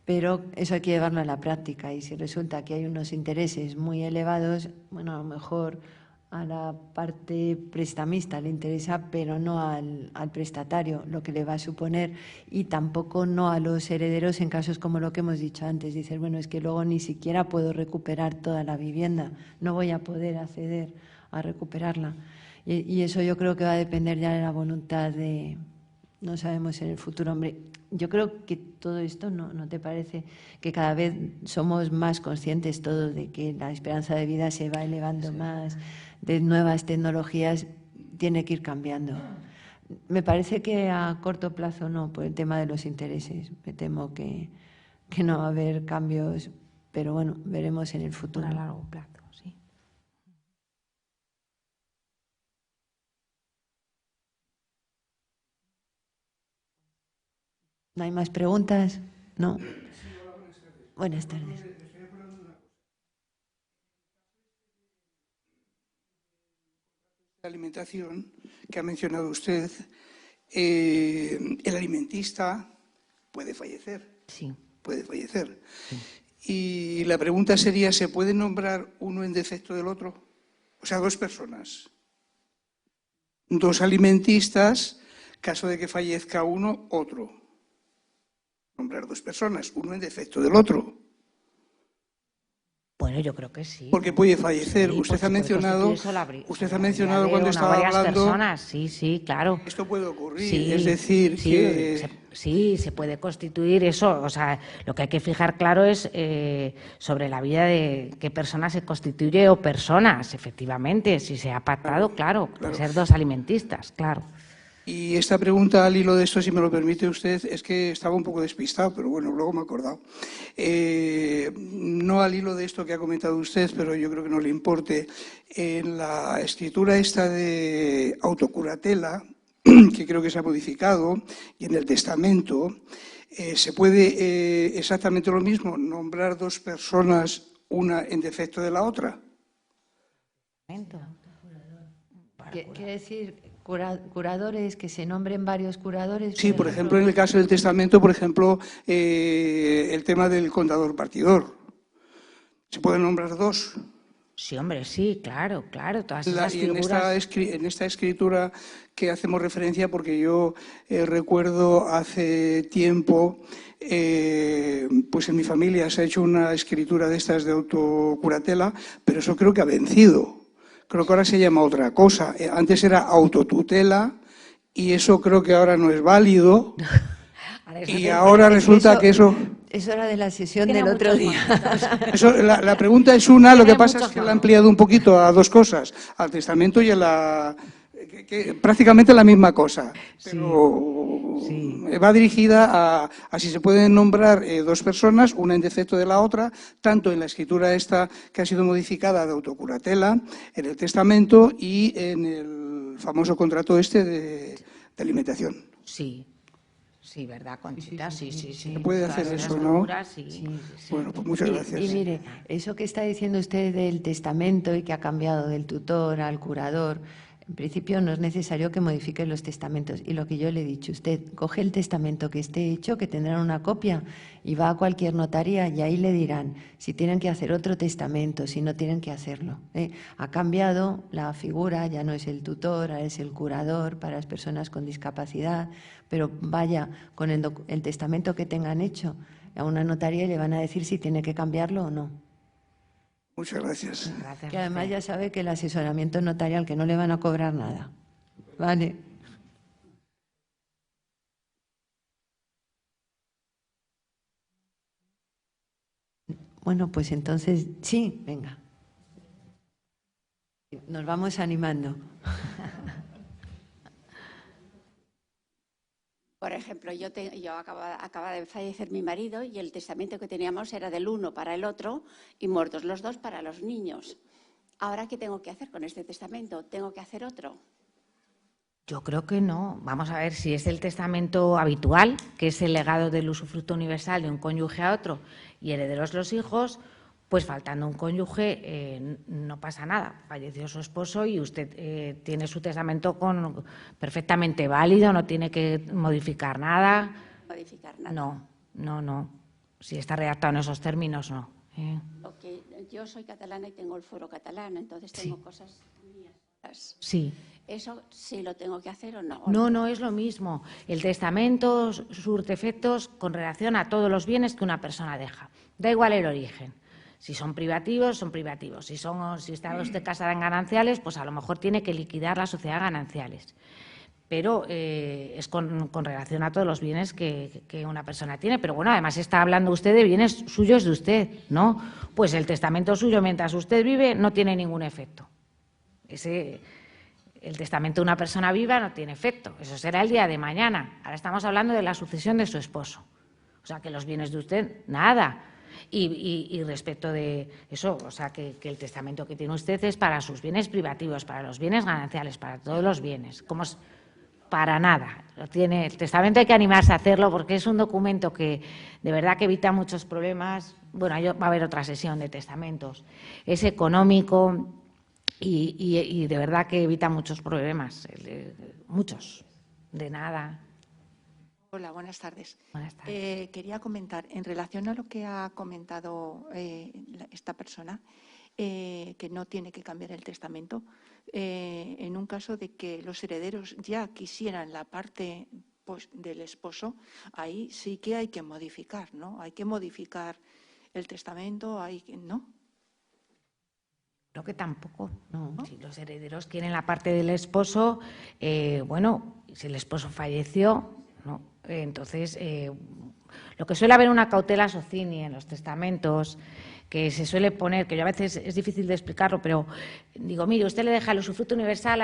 pero eso hay que llevarlo a la práctica, y si resulta que hay unos intereses muy elevados, bueno, a lo mejor a la parte prestamista le interesa, pero no al prestatario, lo que le va a suponer, y tampoco no a los herederos en casos como lo que hemos dicho antes. Dices, bueno, es que luego ni siquiera puedo recuperar toda la vivienda, no voy a poder acceder a recuperarla. Y eso yo creo que va a depender ya de la voluntad de, no sabemos en el futuro. Hombre, yo creo que todo esto, ¿no te parece que cada vez somos más conscientes todos de que la esperanza de vida se va elevando más, de nuevas tecnologías, tiene que ir cambiando? Me parece que a corto plazo no, por el tema de los intereses. Me temo que no va a haber cambios, pero bueno, veremos en el futuro.
A largo plazo.
¿No hay más preguntas? ¿No? Buenas tardes.
La alimentación que ha mencionado usted, el alimentista puede fallecer.
Sí.
Puede fallecer.
Sí.
Y la pregunta sería, ¿se puede nombrar uno en defecto del otro? O sea, dos personas. Dos alimentistas, caso de que fallezca uno, otro. Nombrar dos personas, uno en defecto del otro.
Bueno, yo creo que sí.
Porque puede fallecer.
Sí,
usted ha mencionado cuando estaba hablando.
Personas. Sí, claro.
Esto puede ocurrir,
sí,
es decir,
sí,
que
sí, se puede constituir eso. O sea, lo que hay que fijar claro es sobre la vida de qué persona se constituye o personas, efectivamente. Si se ha pactado, claro. Puede ser dos alimentistas, claro.
Y esta pregunta al hilo de esto, si me lo permite usted, es que estaba un poco despistado, pero bueno, luego me he acordado. No al hilo de esto que ha comentado usted, pero yo creo que no le importe. En la escritura esta de autocuratela, que creo que se ha modificado, y en el testamento, se puede exactamente lo mismo, nombrar dos personas, una en defecto de la otra.
¿Quiere decir curadores, que se nombren varios curadores?
Sí, por ejemplo, en el caso del testamento, por ejemplo, el tema del contador partidor. ¿Se pueden nombrar dos?
Sí, hombre, sí, claro, todas esas figuras.
En esta escritura que hacemos referencia, porque yo recuerdo hace tiempo, pues en mi familia se ha hecho una escritura de estas de autocuratela, pero eso creo que ha vencido. Creo que ahora se llama otra cosa. Antes era autotutela y eso creo que ahora no es válido. Y ahora resulta que eso...
Eso era de la sesión del otro día.
La pregunta es una, lo que pasa es que la ha ampliado un poquito a dos cosas, al testamento y a la... Que prácticamente la misma cosa, pero va dirigida a si se pueden nombrar dos personas, una en defecto de la otra, tanto en la escritura esta que ha sido modificada de autocuratela, en el testamento y en el famoso contrato este de alimentación.
Sí, Sí, ¿verdad, Conchita? Sí.
Se puede hacer
Todas
eso,
las
¿no?
figuras, sí.
Bueno, pues muchas gracias.
Y mire, eso que está diciendo usted del testamento y que ha cambiado del tutor al curador, en principio no es necesario que modifique los testamentos. Y lo que yo le he dicho, usted coge el testamento que esté hecho, que tendrán una copia, y va a cualquier notaría y ahí le dirán si tienen que hacer otro testamento, si no tienen que hacerlo. Ha cambiado la figura, ya no es el tutor, ahora es el curador para las personas con discapacidad, pero vaya con el testamento que tengan hecho a una notaría y le van a decir si tiene que cambiarlo o no.
Muchas gracias.
Gracias.
Que además ya sabe que el asesoramiento notarial, que no le van a cobrar nada. Vale. Bueno, pues entonces, sí, venga. Nos vamos animando.
Por ejemplo, acaba de fallecer mi marido y el testamento que teníamos era del uno para el otro y muertos los dos para los niños. Ahora, ¿qué tengo que hacer con este testamento? ¿Tengo que hacer otro?
Yo creo que no. Vamos a ver si es el testamento habitual, que es el legado del usufructo universal de un cónyuge a otro y herederos los hijos, pues faltando un cónyuge no pasa nada. Falleció su esposo y usted tiene su testamento perfectamente válido, no tiene que modificar nada.
¿Modificar nada?
No. Si está redactado en esos términos, no.
Yo soy catalana y tengo el fuero catalán, entonces tengo cosas mías.
Sí.
¿Eso sí lo tengo que hacer o no?
No es lo mismo. El testamento surte efectos con relación a todos los bienes que una persona deja. Da igual el origen. Si son privativos, son privativos. Si está usted casada en gananciales, pues a lo mejor tiene que liquidar la sociedad gananciales. Pero es con relación a todos los bienes que una persona tiene. Pero bueno, además está hablando usted de bienes suyos de usted, ¿no? Pues el testamento suyo mientras usted vive no tiene ningún efecto. El testamento de una persona viva no tiene efecto. Eso será el día de mañana. Ahora estamos hablando de la sucesión de su esposo. O sea, que los bienes de usted, nada. Y respecto de eso, o sea, que el testamento que tiene usted es para sus bienes privativos, para los bienes gananciales, para todos los bienes. Para nada. El testamento hay que animarse a hacerlo porque es un documento que de verdad que evita muchos problemas. Bueno, va a haber otra sesión de testamentos. Es económico y de verdad que evita muchos problemas. Muchos. De nada.
Hola, buenas tardes.
Buenas tardes.
Quería comentar, en relación a lo que ha comentado esta persona, que no tiene que cambiar el testamento, en un caso de que los herederos ya quisieran la parte del esposo, ahí sí que hay que modificar, ¿no? Hay que modificar el testamento, ¿no?
Creo que tampoco. No. Si los herederos quieren la parte del esposo, bueno, si el esposo falleció, no. Entonces, lo que suele haber una cautela socini en los testamentos, que se suele poner, que yo a veces es difícil de explicarlo, pero digo, mire, usted le deja el usufructo universal,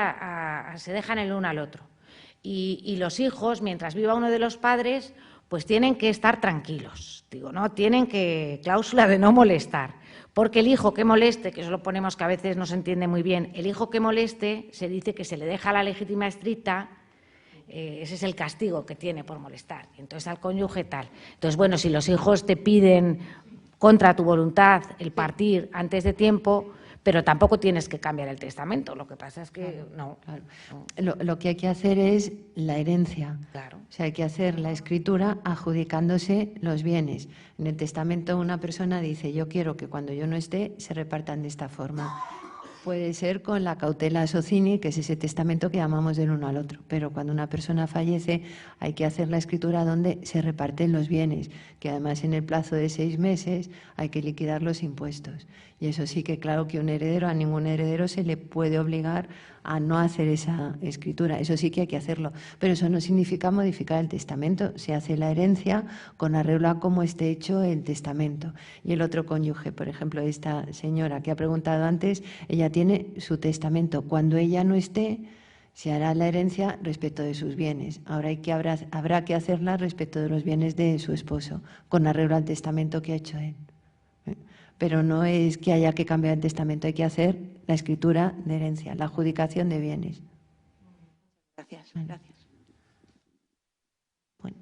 se dejan el uno al otro. Y los hijos, mientras viva uno de los padres, pues tienen que estar tranquilos. Digo, no, tienen cláusula de no molestar. Porque el hijo que moleste, que eso lo ponemos que a veces no se entiende muy bien, el hijo que moleste se dice que se le deja la legítima estricta. Ese es el castigo que tiene por molestar. Entonces, al cónyuge tal. Entonces, bueno, si los hijos te piden contra tu voluntad el partir antes de tiempo, pero tampoco tienes que cambiar el testamento. Lo que pasa es que no.
Lo que hay que hacer es la herencia.
Claro.
O sea, hay que hacer la escritura adjudicándose los bienes. En el testamento una persona dice, yo quiero que cuando yo no esté se repartan de esta forma. Puede ser con la cautela socini, que es ese testamento que llamamos del uno al otro. Pero cuando una persona fallece hay que hacer la escritura donde se reparten los bienes, que además en el plazo de 6 meses hay que liquidar los impuestos. Y eso sí que claro que a ningún heredero se le puede obligar a no hacer esa escritura. Eso sí que hay que hacerlo. Pero eso no significa modificar el testamento. Se hace la herencia con arreglo a cómo esté hecho el testamento. Y el otro cónyuge, por ejemplo, esta señora que ha preguntado antes, ella tiene su testamento. Cuando ella no esté, se hará la herencia respecto de sus bienes. Ahora habrá que hacerla respecto de los bienes de su esposo, con arreglo al testamento que ha hecho él. Pero no es que haya que cambiar el testamento, hay que hacer la escritura de herencia, la adjudicación de bienes.
Gracias,
Vale.
gracias.
Bueno,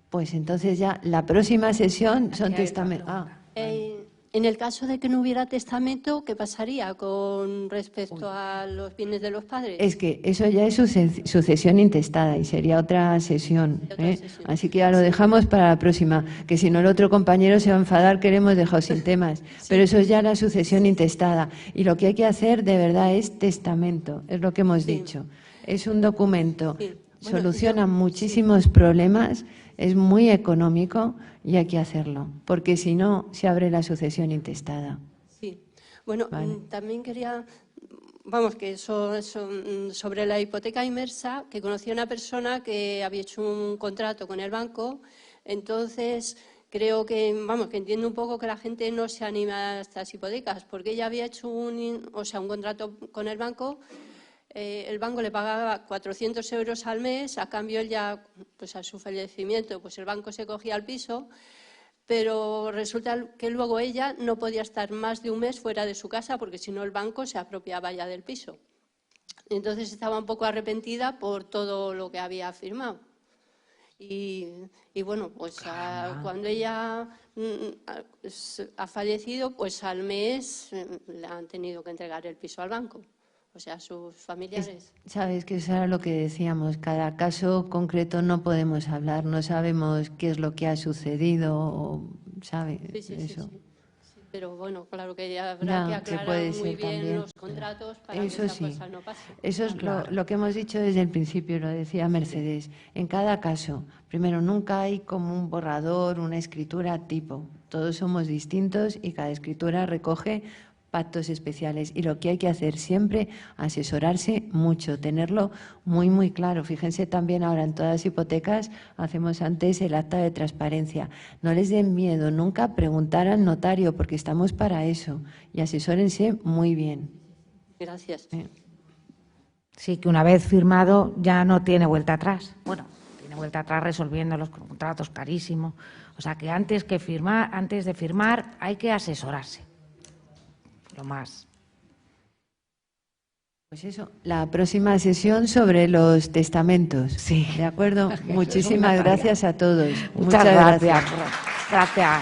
Pues entonces ya la próxima sesión son testamentos.
En el caso de que no hubiera testamento, ¿qué pasaría con respecto a los bienes de los padres?
Es que eso ya es sucesión intestada y sería otra sesión, Así que ya lo dejamos para la próxima, que si no el otro compañero se va a enfadar que le hemos dejado sin temas. Pero eso es ya la sucesión intestada. Y lo que hay que hacer de verdad es testamento, es lo que hemos dicho. Es un documento, soluciona muchísimos problemas, es muy económico y hay que hacerlo, porque si no, se abre la sucesión intestada.
Sí. Bueno, también quería, que eso, sobre la hipoteca inmersa, que conocí a una persona que había hecho un contrato con el banco, entonces creo que, que entiendo un poco que la gente no se anima a estas hipotecas, porque ella había hecho un contrato con el banco. El banco le pagaba 400 euros al mes, a cambio él ya, pues a su fallecimiento, pues el banco se cogía el piso, pero resulta que luego ella no podía estar más de un mes fuera de su casa porque si no el banco se apropiaba ya del piso. Entonces estaba un poco arrepentida por todo lo que había firmado. Y bueno, pues cuando ella ha fallecido, pues al mes le han tenido que entregar el piso al banco. O sea, sus familiares.
Sabes que eso era lo que decíamos, cada caso concreto no podemos hablar, no sabemos qué es lo que ha sucedido, ¿sabe?
Sí,
eso.
Sí, pero bueno, claro que habrá que aclarar muy bien también los contratos para
eso
que esa
sí.
cosa no pase.
Eso es lo que hemos dicho desde el principio, lo decía Mercedes. En cada caso, primero, nunca hay como un borrador, una escritura tipo. Todos somos distintos y cada escritura recoge pactos especiales y lo que hay que hacer siempre, asesorarse mucho, tenerlo muy, muy claro. Fíjense también ahora en todas las hipotecas hacemos antes el acta de transparencia. No les den miedo nunca preguntar al notario porque estamos para eso y asesórense muy bien.
Gracias.
Sí, que una vez firmado ya no tiene vuelta atrás. Bueno, tiene vuelta atrás resolviendo los contratos carísimos. O sea que antes de firmar hay que asesorarse. Lo más.
Pues eso, la próxima sesión sobre los testamentos.
Sí.
¿De acuerdo? Muchísimas gracias a todos.
Muchas gracias. Gracias.